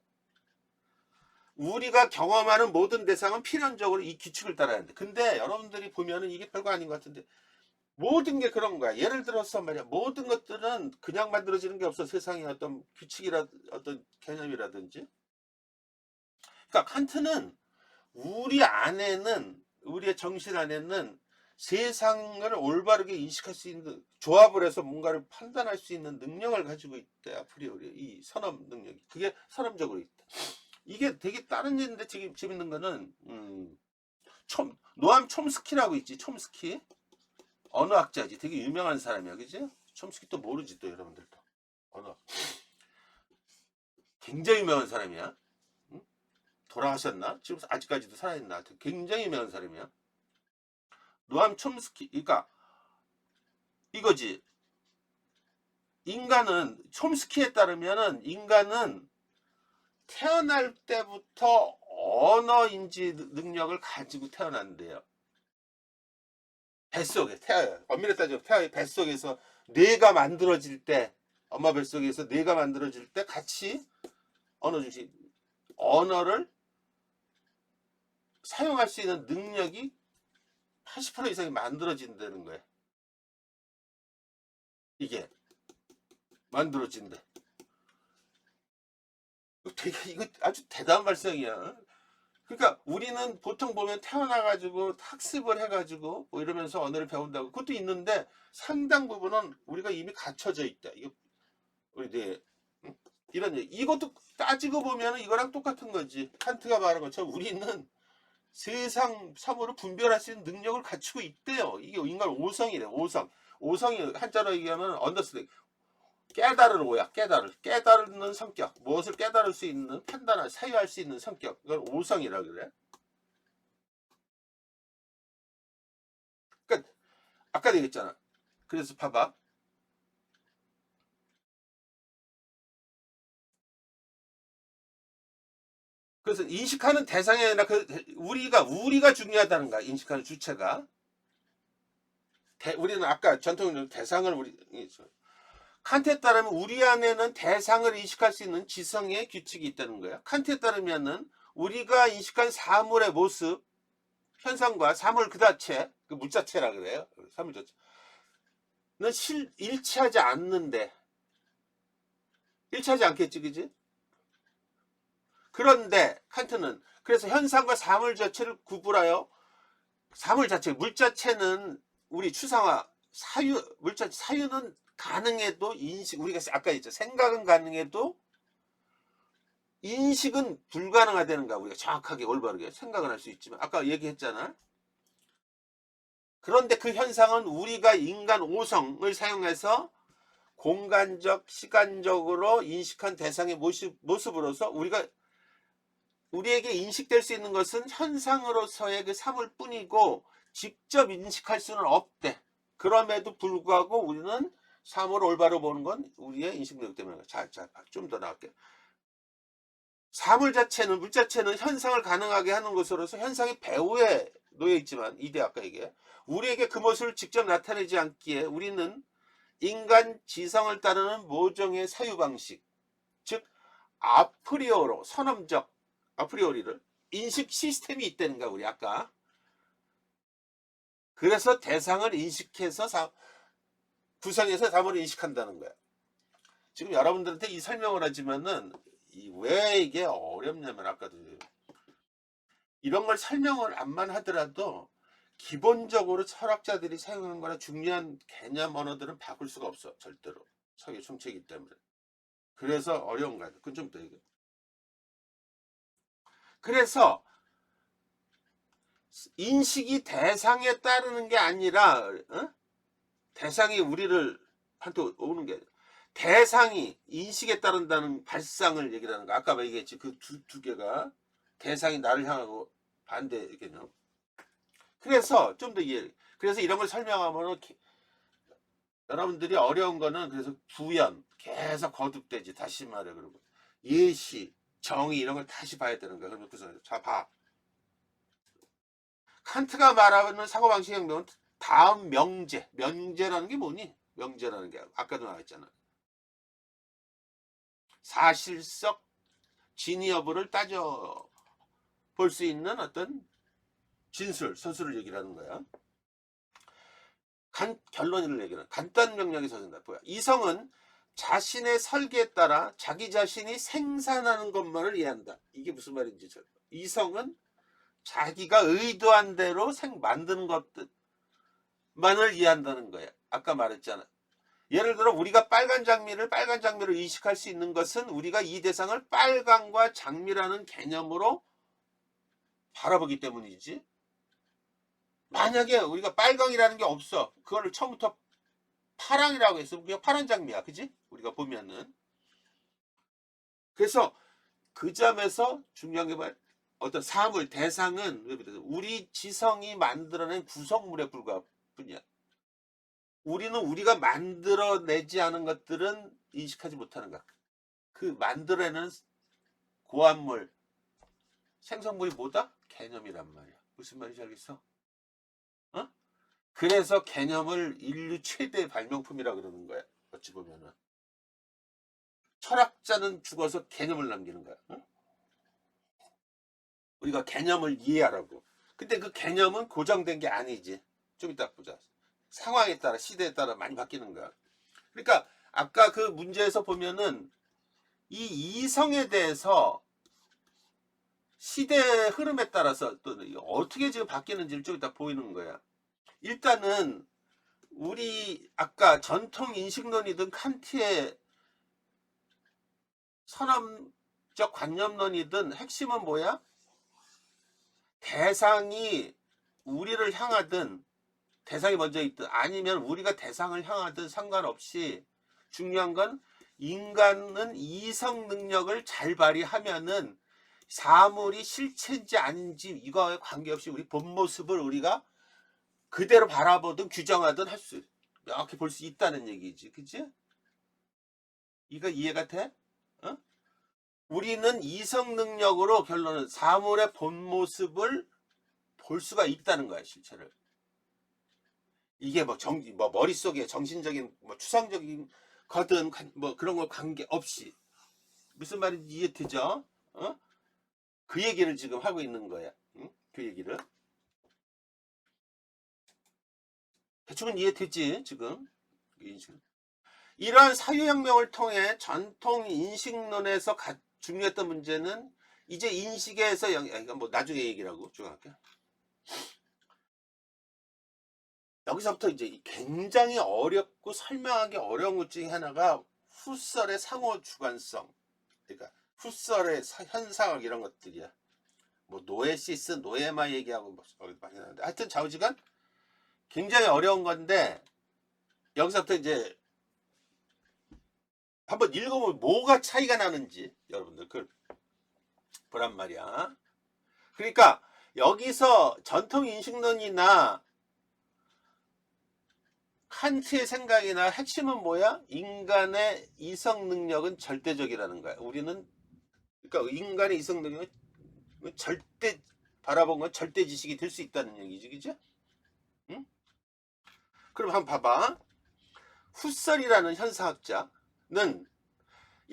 우리가 경험하는 모든 대상은 필연적으로 이 규칙을 따라야 하는데 근데 여러분들이 보면은 이게 별거 아닌 것 같은데 모든 게 그런 거야. 예를 들어서 말이야 모든 것들은 그냥 만들어지는 게 없어. 세상에 어떤 규칙이라 어떤 개념이라든지. 그러니까 칸트는 우리 안에는 우리의 정신 안에는 세상을 올바르게 인식할 수 있는 조합을 해서 뭔가를 판단할 수 있는 능력을 가지고 있대. 아프리오리 이 선험 능력이 그게 선험적으로 있다. 이게 되게 다른 얘기인데 지금 재밌는 거는 노암 촘스키라고 있지. 촘스키 언어학자지. 되게 유명한 사람이야. 그지? 촘스키 또 모르지 또 여러분들도. 언어 굉장히 유명한 사람이야. 응? 돌아가셨나? 지금 아직까지도 살아있나? 굉장히 유명한 사람이야. 노암 촘스키 그러니까 이거지. 인간은 촘스키에 따르면은 인간은 태어날 때부터 언어 인지 능력을 가지고 태어난대요. 뱃속에 엄밀히 따지면 뱃속에서 뇌가 만들어질 때 엄마 뱃속에서 뇌가 만들어질 때 같이 언어를 사용할 수 있는 능력이 80% 이상이 만들어진다는 거예요. 이게 만들어진대. 이거 아주 대단한 발상이야. 그러니까 우리는 보통 보면 태어나가지고 학습을 해가지고 뭐 이러면서 언어를 배운다고 그것도 있는데 상당 부분은 우리가 이미 갖춰져 있다. 이거 우리 이런 얘기. 이것도 따지고 보면 이거랑 똑같은 거지. 칸트가 말한 것처럼 우리는 세상 사물을 분별할 수 있는 능력을 갖추고 있대요. 이게 인간 오성이래. 오성이 한자로 얘기하면 언더스탠 깨달을 오야. 깨달는 성격. 무엇을 깨달을 수 있는 판단할 사유할 수 있는 성격. 이걸 오성이라 그래. 그러니까 아까도 얘기했잖아. 그래서 봐봐. 그래서 인식하는 대상이 아니라 우리가 중요하다는 거야. 인식하는 주체가. 우리는 아까 전통적으로 대상을 칸트에 따르면 우리 안에는 대상을 인식할 수 있는 지성의 규칙이 있다는 거야. 칸트에 따르면은 우리가 인식한 사물의 모습, 현상과 사물 그 자체, 그 물자체라 그래요. 사물 자체는 일치하지 않겠지, 그지? 그런데 칸트는 그래서 현상과 사물 자체를 구분하여 사물 자체, 물자체는 우리 추상화, 사유는 가능해도 우리가 아까 했죠. 생각은 가능해도 인식은 불가능하다는 우리가 정확하게 올바르게 생각은 할 수 있지만 아까 얘기했잖아. 그런데 그 현상은 우리가 인간 오성을 사용해서 공간적, 시간적으로 인식한 대상의 모습으로서 우리에게 인식될 수 있는 것은 현상으로서의 그 사물뿐이고 직접 인식할 수는 없대. 그럼에도 불구하고 우리는 사물을 올바로 보는 건 우리의 인식력 때문에. 자, 좀 더 나갈게요. 물 자체는 현상을 가능하게 하는 것으로서 현상이 배후에 놓여 있지만 아까 얘기해. 우리에게 그 모습을 직접 나타내지 않기에 우리는 인간 지성을 따르는 모종의 사유 방식, 즉 아프리오로 선험적 아프리오리를 인식 시스템이 있다는 거야, 우리 아까. 그래서 대상을 인식해서 구성해서 사물을 인식한다는 거야. 지금 여러분들한테 이 설명을 하지만은 왜 이게 어렵냐면 아까도 이런 걸 설명을 안만 하더라도 기본적으로 철학자들이 사용한 거나 중요한 개념 언어들은 바꿀 수가 없어. 절대로. 서유 총체이기 때문에. 그래서 어려운 거야. 그건 좀 더 얘기해. 그래서 인식이 대상에 따르는 게 아니라 대상이 우리를 한테 오는 게 아니라 대상이 인식에 따른다는 발상을 얘기를 하는 거. 아까 얘기했지. 그 두 개가 대상이 나를 향하고 반대 개념. 그래서 좀 더 이해. 그래서 이런 걸 설명하면 여러분들이 어려운 거는 그래서 부연 계속 거듭되지. 다시 말해. 그러고 예시, 정의 이런 걸 다시 봐야 되는 거야. 그러면 그래서 자 봐. 칸트가 말하는 사고방식 혁명은 다음 명제. 명제라는 게 뭐니? 명제라는 게 아까도 나왔잖아. 사실적 진위 여부를 따져 볼 수 있는 어떤 진술, 서술을 얘기를 하는 거야. 결론을 얘기하는 간단 명령이 서진다. 뭐야? 이성은 자신의 설계에 따라 자기 자신이 생산하는 것만을 이해한다. 이게 무슨 말인지. 이성은 자기가 의도한 대로 만드는 것만을 이해한다는 거야. 아까 말했잖아. 예를 들어 우리가 빨간 장미를 인식할 수 있는 것은 우리가 이 대상을 빨강과 장미라는 개념으로 바라보기 때문이지. 만약에 우리가 빨강이라는 게 없어. 그거를 처음부터 파랑이라고 해서 그냥 파란 장미야. 그지? 우리가 보면은. 그래서 그 점에서 중요한 게 뭐야? 어떤 사물, 대상은 우리 지성이 만들어낸 구성물에 불과할 뿐이야. 우리는 우리가 만들어내지 않은 것들은 인식하지 못하는 거야. 그 만들어내는 고안물, 생성물이 뭐다? 개념이란 말이야. 무슨 말인지 알겠어? 어? 그래서 개념을 인류 최대 발명품이라 그러는 거야. 어찌 보면은. 철학자는 죽어서 개념을 남기는 거야. 응? 우리가 개념을 이해하라고. 근데 그 개념은 고정된 게 아니지. 좀 이따 보자. 상황에 따라, 시대에 따라 많이 바뀌는 거야. 그러니까 아까 그 문제에서 보면은 이 이성에 대해서 시대의 흐름에 따라서 또 어떻게 지금 바뀌는지를 좀 이따 보이는 거야. 일단은 우리 아까 전통 인식론이든 칸트의 선언적 관념론이든 핵심은 뭐야? 대상이 우리를 향하든 대상이 먼저 있든 아니면 우리가 대상을 향하든 상관없이 중요한 건 인간은 이성 능력을 잘 발휘하면은 사물이 실체인지 아닌지 이거에 관계없이 우리 본 모습을 우리가 그대로 바라보든 규정하든 할 수 명확히 볼 수 있다는 얘기지. 그치? 이거 이해가 돼? 어? 우리는 이성 능력으로 결론은 사물의 본 모습을 볼 수가 있다는 거야, 실체를. 이게 뭐 머릿속에 정신적인 뭐 추상적인 거든 뭐 그런 거 관계없이 무슨 말인지 이해되죠? 어? 그 얘기를 지금 하고 있는 거야. 응? 그 얘기를. 대충은 이해됐지, 지금. 이러한 사유혁명을 통해 전통 인식론에서 중요했던 문제는 이제 인식에서 이건 뭐 나중에 얘기라고 쭉 할게요. 여기서부터 이제 굉장히 어렵고 설명하기 어려운 것 중에 하나가 푸설의 상호 주관성. 그러니까 푸설의 현상학 이런 것들이야. 뭐 노에시스, 노에마 얘기하고 뭐 많이 나는데 하여튼 좌우지간 굉장히 어려운 건데 여기서부터 이제 한번 읽어보면 뭐가 차이가 나는지 여러분들 그걸 보란 말이야. 그러니까 여기서 전통 인식론이나 칸트의 생각이나 핵심은 뭐야? 인간의 이성 능력은 절대적이라는 거야. 우리는 그러니까 인간의 이성 능력은 절대 바라본 건 절대 지식이 될 수 있다는 얘기지, 그죠? 응? 그럼 한번 봐봐. 후설이라는 현상학자는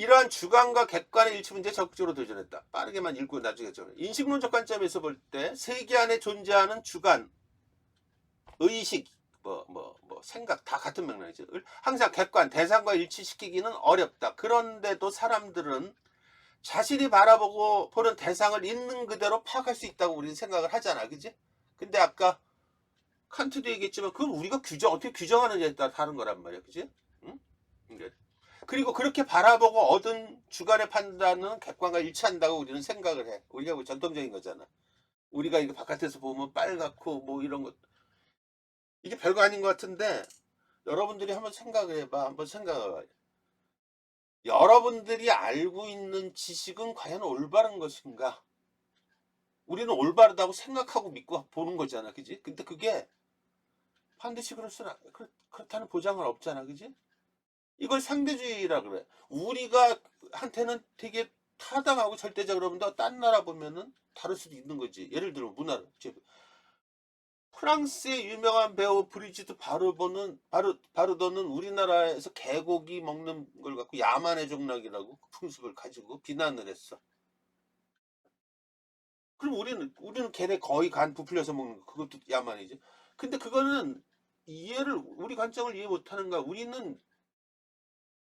이러한 주관과 객관의 일치 문제에 적극적으로 도전했다. 빠르게만 읽고 나중에 좀. 인식론적 관점에서 볼 때 세계 안에 존재하는 주관, 의식, 생각 다 같은 맥락이죠. 항상 객관, 대상과 일치시키기는 어렵다. 그런데도 사람들은 자신이 바라보고 보는 대상을 있는 그대로 파악할 수 있다고 우리는 생각을 하잖아. 그지? 근데 아까 칸트도 얘기했지만 그건 우리가 어떻게 규정하느냐에 따라 다른 거란 말이야. 그지? 응? 그리고 그렇게 바라보고 얻은 주관의 판단은 객관과 일치한다고 우리는 생각을 해. 우리가 뭐 전통적인 거잖아. 우리가 이거 바깥에서 보면 빨갛고 뭐 이런 것 이게 별거 아닌 것 같은데 여러분들이 한번 생각을 해봐. 한번 생각해봐. 여러분들이 알고 있는 지식은 과연 올바른 것인가? 우리는 올바르다고 생각하고 믿고 보는 거잖아. 그지? 근데 그게 반드시 그렇다는 보장은 없잖아. 그지? 이걸 상대주의라 그래. 우리가 한테는 되게 타당하고 절대적으로 보면 딴 나라 보면은 다를 수도 있는 거지. 예를 들어 문화를. 프랑스의 유명한 배우 브리지트 바르도는 우리나라에서 개고기 먹는 걸 갖고 야만의 종락이라고 그 풍습을 가지고 비난을 했어. 그럼 우리는 걔네 거의 간 부풀려서 먹는 거 그것도 야만이지. 근데 그거는 우리 관점을 이해 못하는 거야. 우리는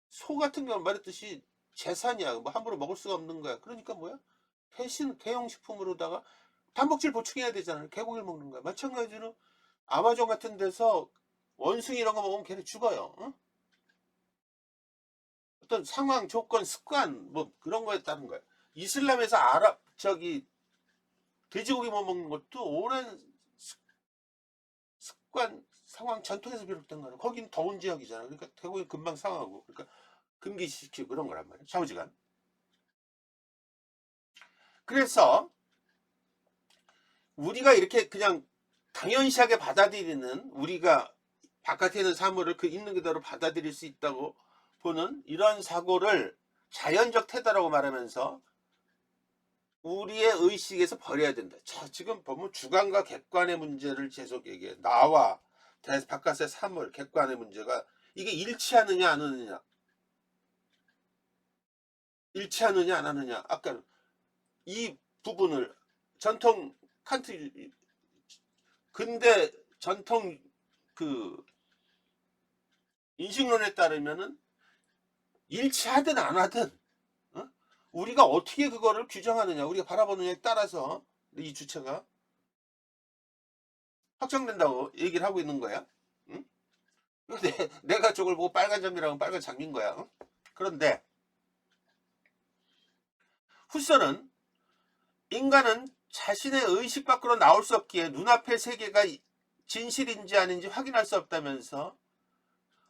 소 같은 경우 말했듯이 재산이야. 뭐 함부로 먹을 수가 없는 거야. 그러니까 뭐야? 대용 식품으로다가 단백질 보충해야 되잖아. 개고기를 먹는 거야. 마찬가지로 아마존 같은 데서 원숭이 이런 거 먹으면 걔네 죽어요. 응? 어떤 상황, 조건, 습관 뭐 그런 거에 따른 거야. 이슬람에서 돼지고기 못 먹는 것도 오랜 습관, 상황, 전통에서 비롯된 거야. 거긴 더운 지역이잖아. 그러니까 돼고기 금방 상하고 그러니까 금기시키고 그런 거란 말이야. 좌우지간. 그래서 우리가 이렇게 그냥 당연시하게 받아들이는 우리가 바깥에 있는 사물을 그 있는 그대로 받아들일 수 있다고 보는 이런 사고를 자연적 태도라고 말하면서 우리의 의식에서 버려야 된다. 자, 지금 보면 주관과 객관의 문제를 계속 얘기해. 나와 바깥의 사물, 객관의 문제가 이게 일치하느냐 안 하느냐. 일치하느냐 안 하느냐. 아까 이 부분을 전통 칸트 근대 전통 그 인식론에 따르면은 일치하든 안 하든 어? 우리가 어떻게 그거를 규정하느냐 우리가 바라보느냐에 따라서 이 주체가 확정된다고 얘기를 하고 있는 거야. 응? 근데 내가 저걸 보고 빨간 점이라고 빨간 장미인 거야. 응? 그런데 후서는 인간은 자신의 의식 밖으로 나올 수 없기에 눈앞의 세계가 진실인지 아닌지 확인할 수 없다면서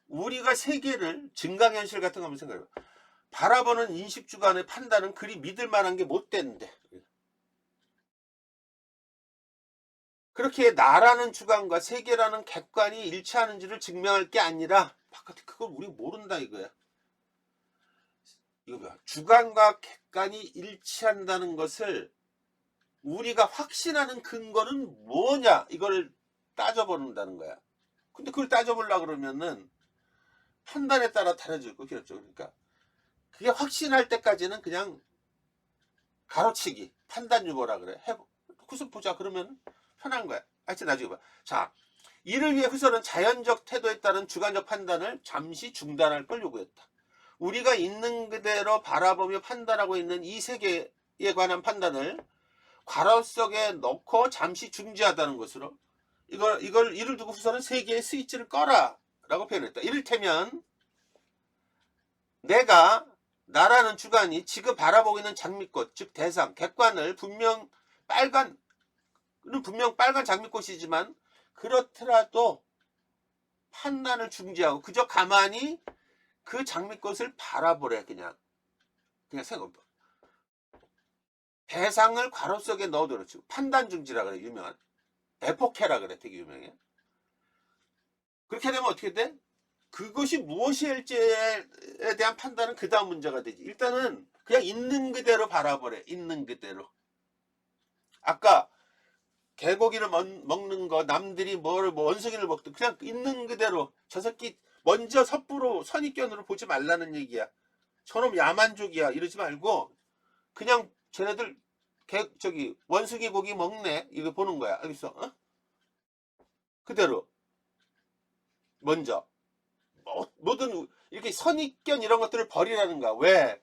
우리가 세계를 증강현실 같은 거 한번 생각해봐. 바라보는 인식주관의 판단은 그리 믿을 만한 게 못 되는데 그렇게 나라는 주관과 세계라는 객관이 일치하는지를 증명할 게 아니라 바깥에 그걸 우리 모른다 이거야. 이거 뭐야? 주관과 객관이 일치한다는 것을 우리가 확신하는 근거는 뭐냐 이걸 따져보는다는 거야. 근데 그걸 따져보려고 그러면은 판단에 따라 달라질 거 그렇죠. 그러니까 그게 확신할 때까지는 그냥 가로치기 판단 유보라 그래. 그래서 보자 그러면 편한 거야. 하여튼 나중에 봐. 자, 이를 위해 후서는 자연적 태도에 따른 주관적 판단을 잠시 중단할 걸 요구했다. 우리가 있는 그대로 바라보며 판단하고 있는 이 세계에 관한 판단을 괄호 속에 넣고 잠시 중지하다는 것으로 이를 두고 후서는 세계의 스위치를 꺼라 라고 표현했다. 이를테면 나라는 주관이 지금 바라보고 있는 장미꽃 즉 대상 객관을 분명 빨간 장미꽃이지만 그렇더라도 판단을 중지하고 그저 가만히 그 장미꽃을 바라보래. 그냥 생각해봐. 대상을 괄호 속에 넣어두라. 판단 중지라 그래. 유명한 에포케라 그래. 되게 유명해. 그렇게 되면 어떻게 돼? 그것이 무엇일지에 대한 판단은 그 다음 문제가 되지. 일단은 그냥 있는 그대로 바라보래. 있는 그대로. 아까 개고기를 먹는 거 남들이 원숭이를 먹든 그냥 있는 그대로 저 새끼 먼저 섣부로 선입견으로 보지 말라는 얘기야. 저놈 야만족이야 이러지 말고 그냥 쟤네들 원숭이 고기 먹네 이거 보는 거야. 알겠어? 어? 그대로 먼저 뭐든 이렇게 선입견 이런 것들을 버리라는 거야. 왜?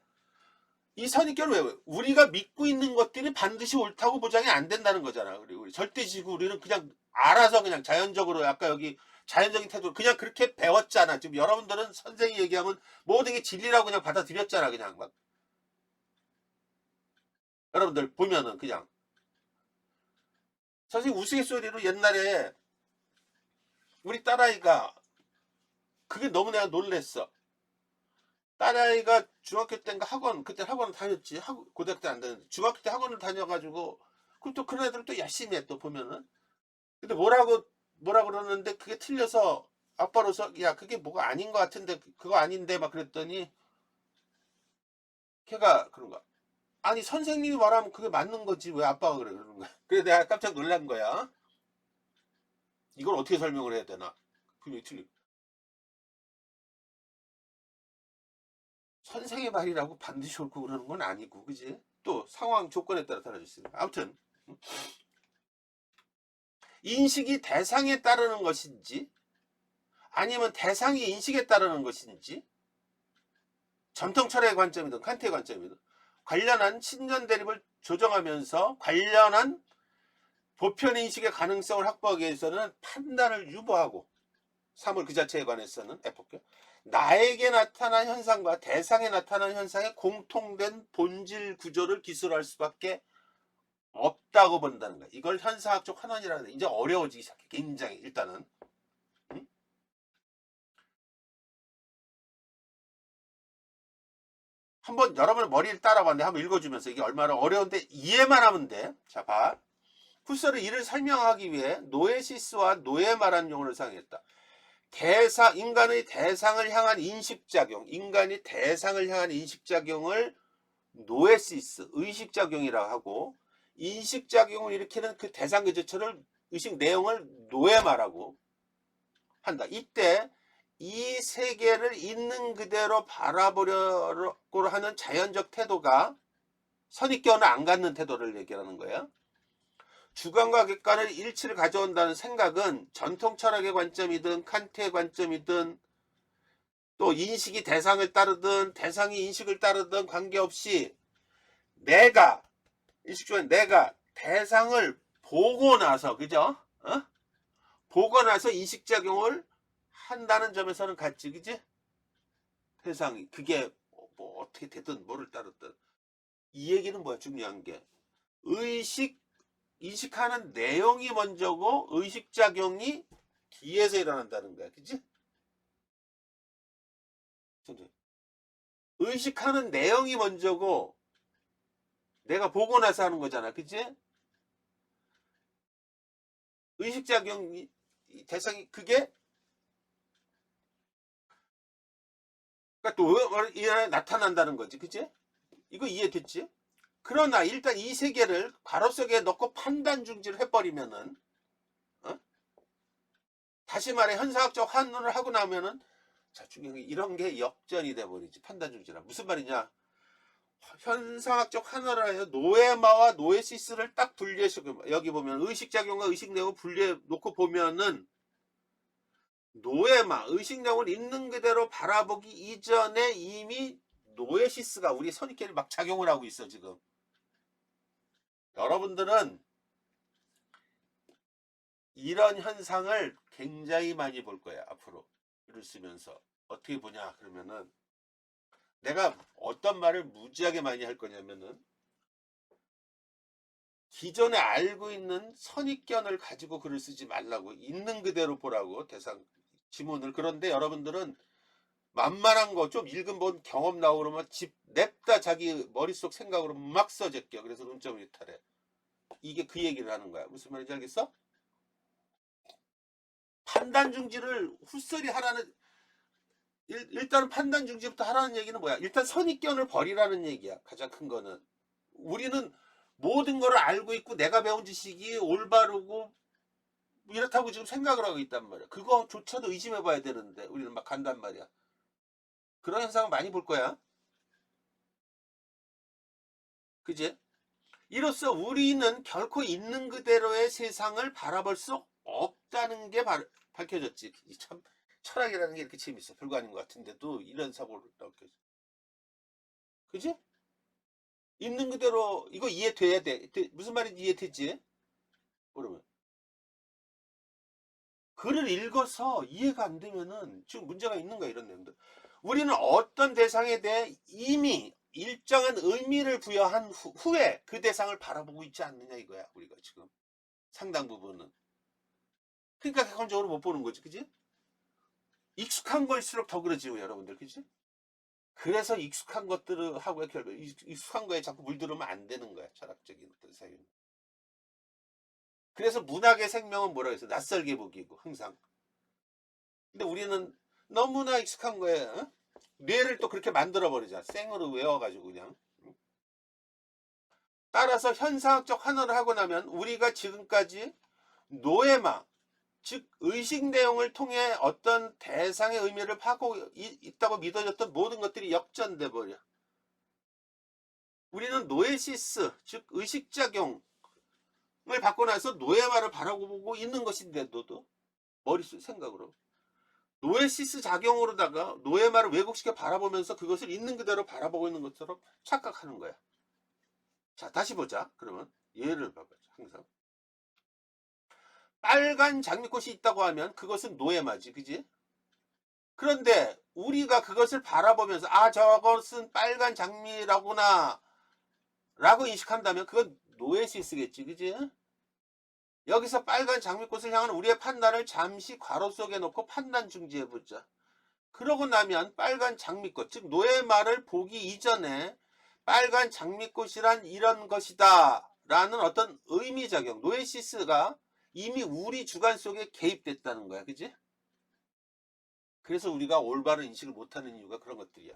이 선입견은 왜? 우리가 믿고 있는 것들이 반드시 옳다고 보장이 안 된다는 거잖아. 그리고 절대지구 우리는 그냥 알아서 그냥 자연적으로 아까 여기 자연적인 태도 그냥 그렇게 배웠잖아. 지금 여러분들은 선생이 얘기하면 모든 게 진리라고 그냥 받아들였잖아. 그냥 막 여러분들 보면은 그냥 선생님 우스갯소리로 옛날에 우리 딸아이가 그게 너무 내가 놀랬어. 딸아이가 중학교 때인가 학원 그때 학원을 다녔지. 고등학교 때 안 다녔는데 중학교 때 학원을 다녀가지고 그럼 또 그런 애들은 또 열심히 해 또 보면은 근데 뭐라 그러는데 그게 틀려서 아빠로서 야 그게 뭐가 아닌 것 같은데 그거 아닌데 막 그랬더니 걔가 그런 거야. 아니 선생님이 말하면 그게 맞는 거지 왜 아빠가 그래 그러는 거야. 그래서 내가 깜짝 놀란 거야. 이걸 어떻게 설명을 해야 되나? 분명히 틀리고 선생의 말이라고 반드시 옳고 그러는 건 아니고 그지? 또 상황 조건에 따라 달라질 수 있는 거야. 아무튼 인식이 대상에 따르는 것인지 아니면 대상이 인식에 따르는 것인지 전통 철학의 관점이든 칸트의 관점이든 관련한 신전 대립을 조정하면서 관련한 보편 인식의 가능성을 확보하기 위해서는 판단을 유보하고 사물 그 자체에 관해서는 F격 나에게 나타난 현상과 대상에 나타난 현상의 공통된 본질 구조를 기술할 수밖에 없다고 본다는 거야. 이걸 현상학적 환원이라는 이제 어려워지기 시작해. 굉장히 일단은 응? 한번 여러분 머리를 따라봤는데 한번 읽어주면서 이게 얼마나 어려운데 이해만 하면 돼. 자 봐. 후서는 이를 설명하기 위해 노에시스와 노에마라는 용어를 사용했다. 인간의 대상을 향한 인식작용, 인간이 대상을 향한 인식작용을 노에시스, 의식작용이라고 하고 인식작용을 일으키는 그 대상 그 자체를 의식 내용을 노에마라고 한다. 이때 이 세계를 있는 그대로 바라보려고 하는 자연적 태도가 선입견을 안 갖는 태도를 얘기하는 거예요. 주관과 객관을 일치를 가져온다는 생각은 전통 철학의 관점이든 칸트의 관점이든 또 인식이 대상을 따르든 대상이 인식을 따르든 관계없이 인식 중에 내가 대상을 보고 나서 그죠? 어? 보고 나서 인식작용을 한다는 점에서는 같지 그지? 대상이 그게 뭐 어떻게 되든 뭐를 따르든 이 얘기는 뭐야 중요한 게 의식 인식하는 내용이 먼저고 의식작용이 뒤에서 일어난다는 거야. 그치? 의식하는 내용이 먼저고 내가 보고 나서 하는 거잖아. 그치? 의식작용이 대상이 그게 그러니까 또 나타난다는 거지. 그치? 이거 이해됐지? 그러나 일단 이 세계를 괄호 속에 넣고 판단 중지를 해버리면은 어? 다시 말해 현상학적 환원을 하고 나면은 자 중요한 게 이런 게 역전이 돼버리지 판단 중지라 무슨 말이냐 현상학적 하나를 해서 노에마와 노에시스를 딱 분리해서 여기 보면 의식작용과 의식내용을 분리해 놓고 보면은 노에마 의식내용을 있는 그대로 바라보기 이전에 이미 노에시스가 우리 선입견이 막 작용을 하고 있어 지금. 여러분들은 이런 현상을 굉장히 많이 볼 거야 앞으로 글을 쓰면서. 어떻게 보냐 그러면은 내가 어떤 말을 무지하게 많이 할 거냐면은 기존에 알고 있는 선입견을 가지고 글을 쓰지 말라고 있는 그대로 보라고 대상 지문을. 그런데 여러분들은 만만한 거 좀 읽은 본 경험 나오고 그러면 집 냅다 자기 머릿속 생각으로 막 써제껴. 그래서 논점 이탈해. 이게 그 얘기를 하는 거야. 무슨 말인지 알겠어? 판단 중지를 훌설이 하라는 일단은 판단 중지부터 하라는 얘기는 뭐야? 일단 선입견을 버리라는 얘기야. 가장 큰 거는 우리는 모든 걸 알고 있고 내가 배운 지식이 올바르고 이렇다고 지금 생각을 하고 있단 말이야. 그거조차도 의심해 봐야 되는데 우리는 막 간단 말이야. 그런 현상을 많이 볼 거야. 그지? 이로써 우리는 결코 있는 그대로의 세상을 바라볼 수 없다는 게 밝혀졌지. 참 철학이라는 게 이렇게 재밌어. 별거 아닌 것 같은데도 이런 사고를 넣게. 그지? 있는 그대로 이거 이해돼야 돼. 무슨 말인지 이해되지? 그러면 글을 읽어서 이해가 안 되면은 지금 문제가 있는 거야, 이런 내용들. 우리는 어떤 대상에 대해 이미 일정한 의미를 부여한 후에 그 대상을 바라보고 있지 않느냐 이거야, 우리가 지금 상당 부분은. 그러니까 객관적으로 못 보는 거지, 그지? 익숙한 걸수록 더 그러지요, 여러분들, 그지? 그래서 익숙한 것들하고의 결별, 익숙한 거에 자꾸 물들으면 안 되는 거야, 철학적인 어떤 사유는. 그래서 문학의 생명은 뭐라고 해서 낯설게 보기고 항상. 근데 우리는 너무나 익숙한 거에 어? 뇌를 또 그렇게 만들어 버리자. 생으로 외워가지고 그냥. 따라서 현상학적 환원을 하고 나면 우리가 지금까지 노예마, 즉 의식 내용을 통해 어떤 대상의 의미를 파고 있다고 믿어졌던 모든 것들이 역전돼 버려. 우리는 노에시스, 즉 의식작용을 받고 나서 노예마를 바라보고 있는 것인데도 머릿속 생각으로 노에시스 작용으로다가 노예마를 왜곡시켜 바라보면서 그것을 있는 그대로 바라보고 있는 것처럼 착각하는 거야. 자, 다시 보자. 그러면 예를 봐봐. 항상 빨간 장미꽃이 있다고 하면 그것은 노예마지, 그지? 그런데 우리가 그것을 바라보면서 아, 저것은 빨간 장미라구나 라고 인식한다면 그건 노에시스겠지, 그지? 여기서 빨간 장미꽃을 향한 우리의 판단을 잠시 괄호 속에 놓고 판단 중지해보자. 그러고 나면 빨간 장미꽃, 즉 노예마를 보기 이전에 빨간 장미꽃이란 이런 것이다 라는 어떤 의미작용, 노에시스가 이미 우리 주관 속에 개입됐다는 거야, 그지? 그래서 우리가 올바른 인식을 못하는 이유가 그런 것들이야.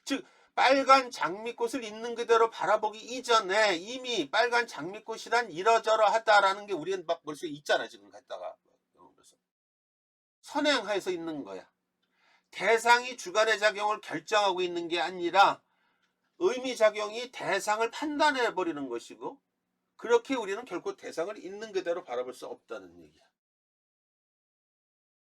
즉 빨간 장미꽃을 있는 그대로 바라보기 이전에 이미 빨간 장미꽃이란 이러저러하다라는 게 우리는 막 머릿속에 있잖아, 지금 갔다가 선행하에서 있는 거야. 대상이 주관의 작용을 결정하고 있는 게 아니라 의미작용이 대상을 판단해버리는 것이고, 그렇게 우리는 결코 대상을 있는 그대로 바라볼 수 없다는 얘기야.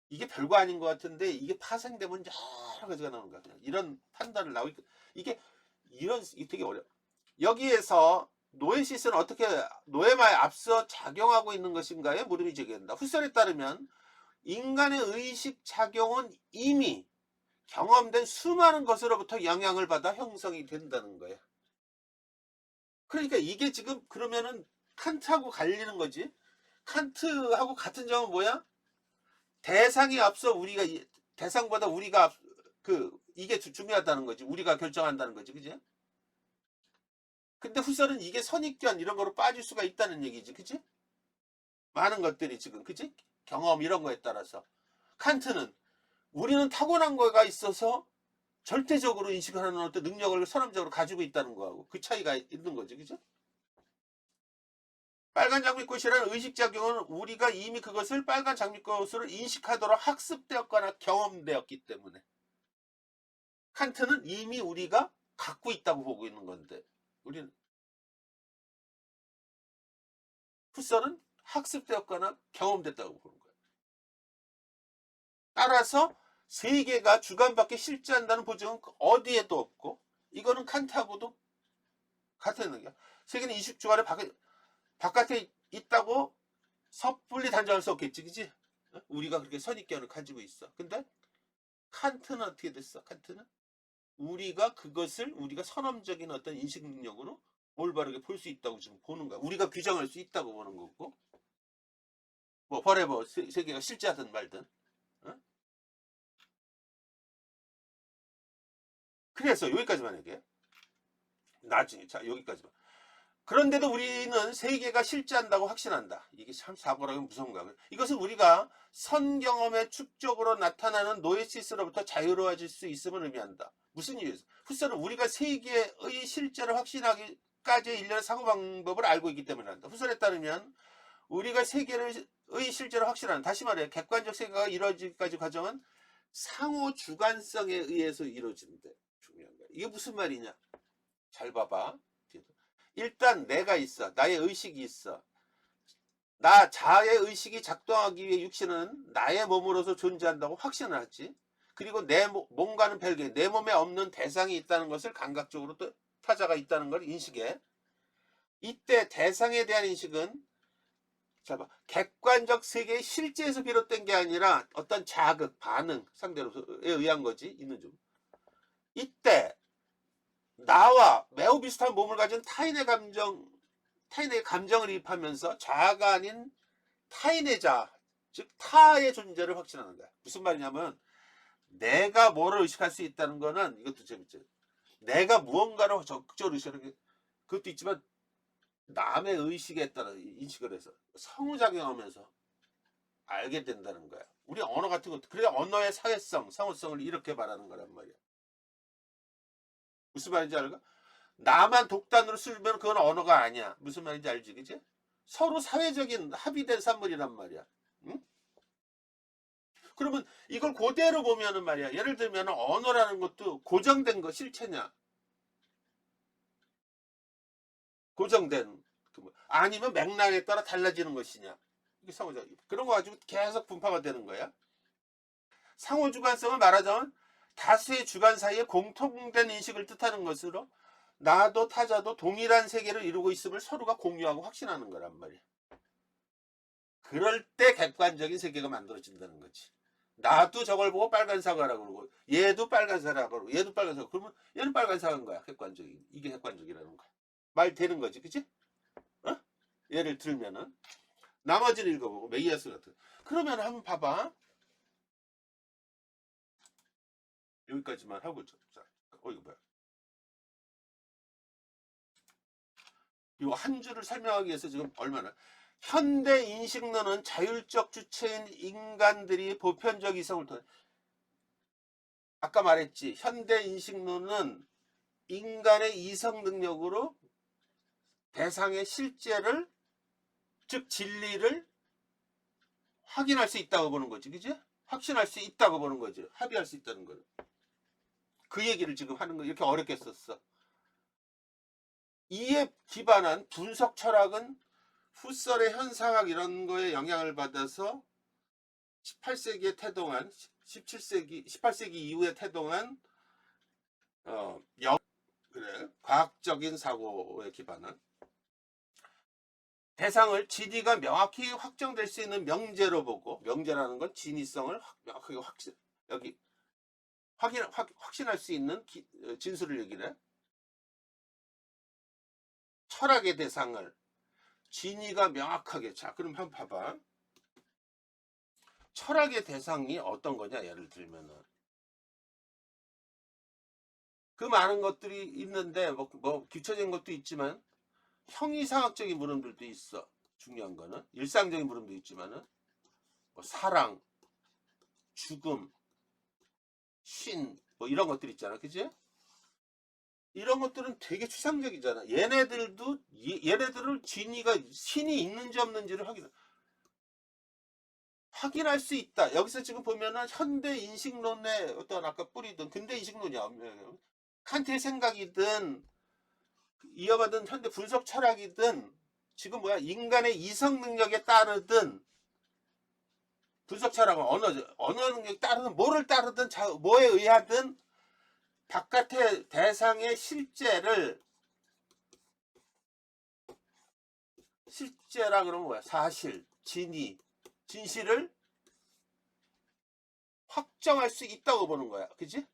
이게 별거 아닌 것 같은데 이게 파생되면 여러 가지가 나오는 거야. 이런 판단을 나오고 이게 되게 어려워. 여기에서 노에시스는 어떻게 노예마에 앞서 작용하고 있는 것인가에 물음이 제기된다. 후설에 따르면 인간의 의식 작용은 이미 경험된 수많은 것으로부터 영향을 받아 형성이 된다는 거예요. 그러니까 이게 지금 그러면은 칸트하고 갈리는 거지. 칸트하고 같은 점은 뭐야? 대상이 앞서 우리가 대상보다 우리가 이게 중요하다는 거지. 우리가 결정한다는 거지, 그지? 근데 후설은 이게 선입견 이런 거로 빠질 수가 있다는 얘기지, 그지? 많은 것들이 지금, 그지? 경험 이런 거에 따라서 칸트는 우리는 타고난 거가 있어서 절대적으로 인식하는 어떤 능력을 선험적으로 가지고 있다는 거하고 그 차이가 있는 거지, 그죠? 빨간 장미꽃이라는 의식작용은 우리가 이미 그것을 빨간 장미꽃으로 인식하도록 학습되었거나 경험되었기 때문에 칸트는 이미 우리가 갖고 있다고 보고 있는 건데 우리는 후설은 학습되었거나 경험됐다고 보는 거예요. 따라서 세계가 주관밖에 실제한다는 보증은 어디에도 없고 이거는 칸트하고도 같은 얘기야. 세계는 이식 주관의 바깥에 있다고 섣불리 단정할 수 없겠지, 그지? 우리가 그렇게 선입견을 가지고 있어. 근데 칸트는 어떻게 됐어? 칸트는 우리가 그것을 우리가 선험적인 어떤 인식 능력으로 올바르게 볼 수 있다고 지금 보는 거야. 우리가 규정할 수 있다고 보는 거고, 뭐 forever 세계가 실제하든 말든. 어? 그래서 여기까지만 얘기해. 나중에 자 여기까지만. 그런데도 우리는 세계가 실제한다고 확신한다. 이게 참 사고라고 무서운 거야. 이것은 우리가 선경험의 축적으로 나타나는 노에시스로부터 자유로워질 수 있음을 의미한다. 무슨 이유에서? 후설은 우리가 세계의 실제를 확신하기까지의 일련의 사고방법을 알고 있기 때문에 한다. 후설에 따르면 우리가 세계의 실제를 확신하는, 다시 말해 객관적 세계가 이루어지기까지 과정은 상호 주관성에 의해서 이루어진대. 중요한 거야. 이게 무슨 말이냐? 잘 봐봐. 일단 내가 있어. 나의 의식이 있어. 나 자의 의식이 작동하기 위해 육신은 나의 몸으로서 존재한다고 확신을 하지. 그리고 내 몸과는 별개 내 몸에 없는 대상이 있다는 것을 감각적으로 또 타자가 있다는 걸 인식해. 이때 대상에 대한 인식은 객관적 세계의 실제에서 비롯된 게 아니라 어떤 자극, 반응, 상대로에 의한 거지. 있는 중. 이때 나와 매우 비슷한 몸을 가진 타인의 감정을 이입하면서 자아가 아닌 타인의 자아, 즉 타의 존재를 확신하는 거야. 무슨 말이냐면 내가 뭐를 의식할 수 있다는 거는 이것도 재밌죠. 내가 무언가를 적극적으로 의식하는 게 그것도 있지만 남의 의식에 따라 인식을 해서 상호작용하면서 알게 된다는 거야. 우리 언어 같은 것도 그래 언어의 사회성, 상호성을 이렇게 말하는 거란 말이야. 무슨 말인지 알까? 나만 독단으로 쓰면 그건 언어가 아니야. 무슨 말인지 알지, 그지? 서로 사회적인 합의된 산물이란 말이야. 응? 그러면 이걸 그대로 보면은 말이야. 예를 들면 언어라는 것도 고정된 거 실체냐? 고정된 아니면 맥락에 따라 달라지는 것이냐? 이게 상호적 그런 거 가지고 계속 분파가 되는 거야. 상호 주관성을 말하자면 다수의 주관 사이에 공통된 인식을 뜻하는 것으로 나도 타자도 동일한 세계를 이루고 있음을 서로가 공유하고 확신하는 거란 말이야. 그럴 때 객관적인 세계가 만들어진다는 거지. 나도 저걸 보고 빨간 사과라고 그러고 얘도 빨간 사과라고 그러고 얘도 빨간 사과. 그러면 얘는 빨간 사과인 거야. 객관적인. 이게 객관적이라는 거야. 말 되는 거지. 그치? 어? 예를 들면은 나머지를 읽어보고 메이아스 같은. 그러면 한번 봐봐. 여기까지만 하고 자, 이거 뭐야? 이거 한 줄을 설명하기 위해서 지금 얼마나 현대 인식론은 자율적 주체인 인간들이 보편적 이성을 통해 아까 말했지. 현대 인식론은 인간의 이성 능력으로 대상의 실제를 즉 진리를 확인할 수 있다고 보는 거지. 그지? 확신할 수 있다고 보는 거지. 합의할 수 있다는 거를. 그 얘기를 지금 하는 거 이렇게 어렵게 썼어. 이에 기반한 분석 철학은 후설의 현상학 이런 거에 영향을 받아서 18세기에 태동한 18세기 이후에 태동한 그래 과학적인 사고에 기반한 대상을 진위가 명확히 확정될 수 있는 명제로 보고 명제라는 건 진위성을 명확하게 확신할 수 있는 진술을 얘기해. 철학의 대상을 진위가 명확하게 자 그럼 한번 봐봐. 철학의 대상이 어떤 거냐 예를 들면은 그 많은 것들이 있는데 뭐 기초적인 것도 있지만 형이상학적인 물음들도 있어. 중요한 거는 일상적인 물음도 있지만은 뭐 사랑, 죽음, 신 뭐 이런 것들 있잖아, 그지? 이런 것들은 되게 추상적이잖아. 얘네들을 진위가 신이 있는지 없는지를 확인할 수 있다. 여기서 지금 보면은 현대 인식론의 어떤 아까 뿌리든 근대 인식론이야. 칸트의 생각이든 이어받은 현대 분석 철학이든 지금 뭐야 인간의 이성 능력에 따르든 분석 철학은 언어 능력에 따르든 뭐를 따르든 뭐에 의하든 바깥의 대상의 실제라 그러면 뭐야 사실 진위 진실을 확정할 수 있다고 보는 거야. 그지?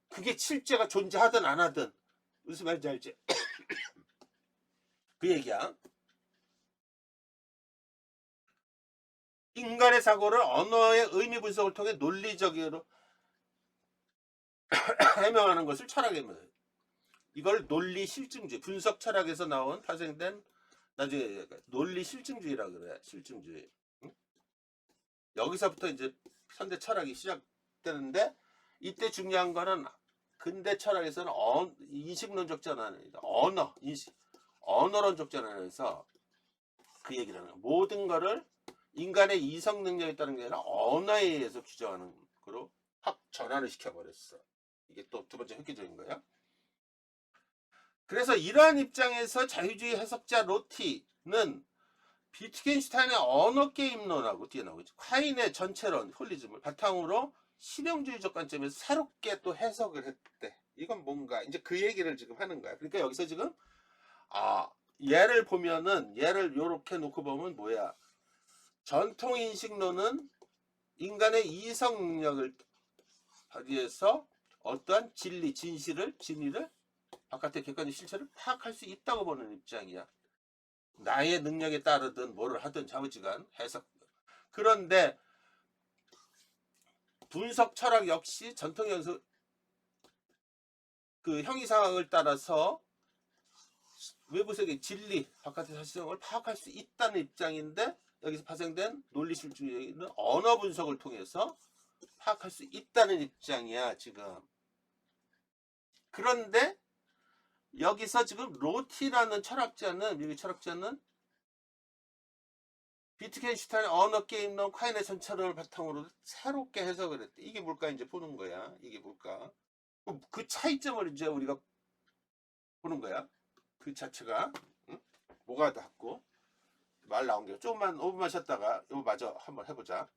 그게 실제가 존재하든 안 하든 무슨 말인지 알지? 그 얘기야. 인간의 사고를 언어의 의미 분석을 통해 논리적으로 해명하는 것을 철학의 이걸 논리 실증주의 분석 철학에서 나온 파생된 나중에 논리 실증주의라 그래. 실증주의. 응? 여기서부터 이제 현대 철학이 시작되는데 이때 중요한 거는 근대 철학에서는 인식론적 전환입니다. 언어론적 전환에서 그 얘기를 하는 거야. 모든 거를 인간의 이성 능력에 따른 게 아니라 언어에 의해서 규정하는 거로 확 전환을 시켜버렸어. 이게 또 두 번째 획기적인 거야. 그래서 이러한 입장에서 자유주의 해석자 로티는 비트겐슈타인의 언어게임론하고 뒤에 나오죠. 콰인의 전체론, 홀리즘을 바탕으로 실용주의적 관점에서 새롭게 또 해석을 했대. 이건 뭔가 이제 그 얘기를 지금 하는 거야. 그러니까 여기서 지금 얘를 보면은 얘를 요렇게 놓고 보면 뭐야? 전통인식론은 인간의 이성 능력을 발휘해서 어떠한 진리, 진위를 바깥의 객관적 실체를 파악할 수 있다고 보는 입장이야. 나의 능력에 따르든 뭐를 하든 자우지간 해석. 그런데 분석 철학 역시 전통 연수 그 형이 상황을 따라서 외부 세계 진리, 바깥의 사실성을 파악할 수 있다는 입장인데 여기서 파생된 논리실주의는 언어 분석을 통해서 파악할 수 있다는 입장이야 지금. 그런데 여기서 지금 로티라는 철학자는 미국 철학자는 비트겐슈타인의 언어게임론 콰인의 전체론을 바탕으로 새롭게 해석을 했대. 이게 뭘까 이제 보는 거야. 이게 뭘까? 그 차이점을 이제 우리가 보는 거야. 그 자체가 응? 뭐가 닿고 말 나온 게 조금만 5분만 쉬었다가 이거 마저 한번 해보자.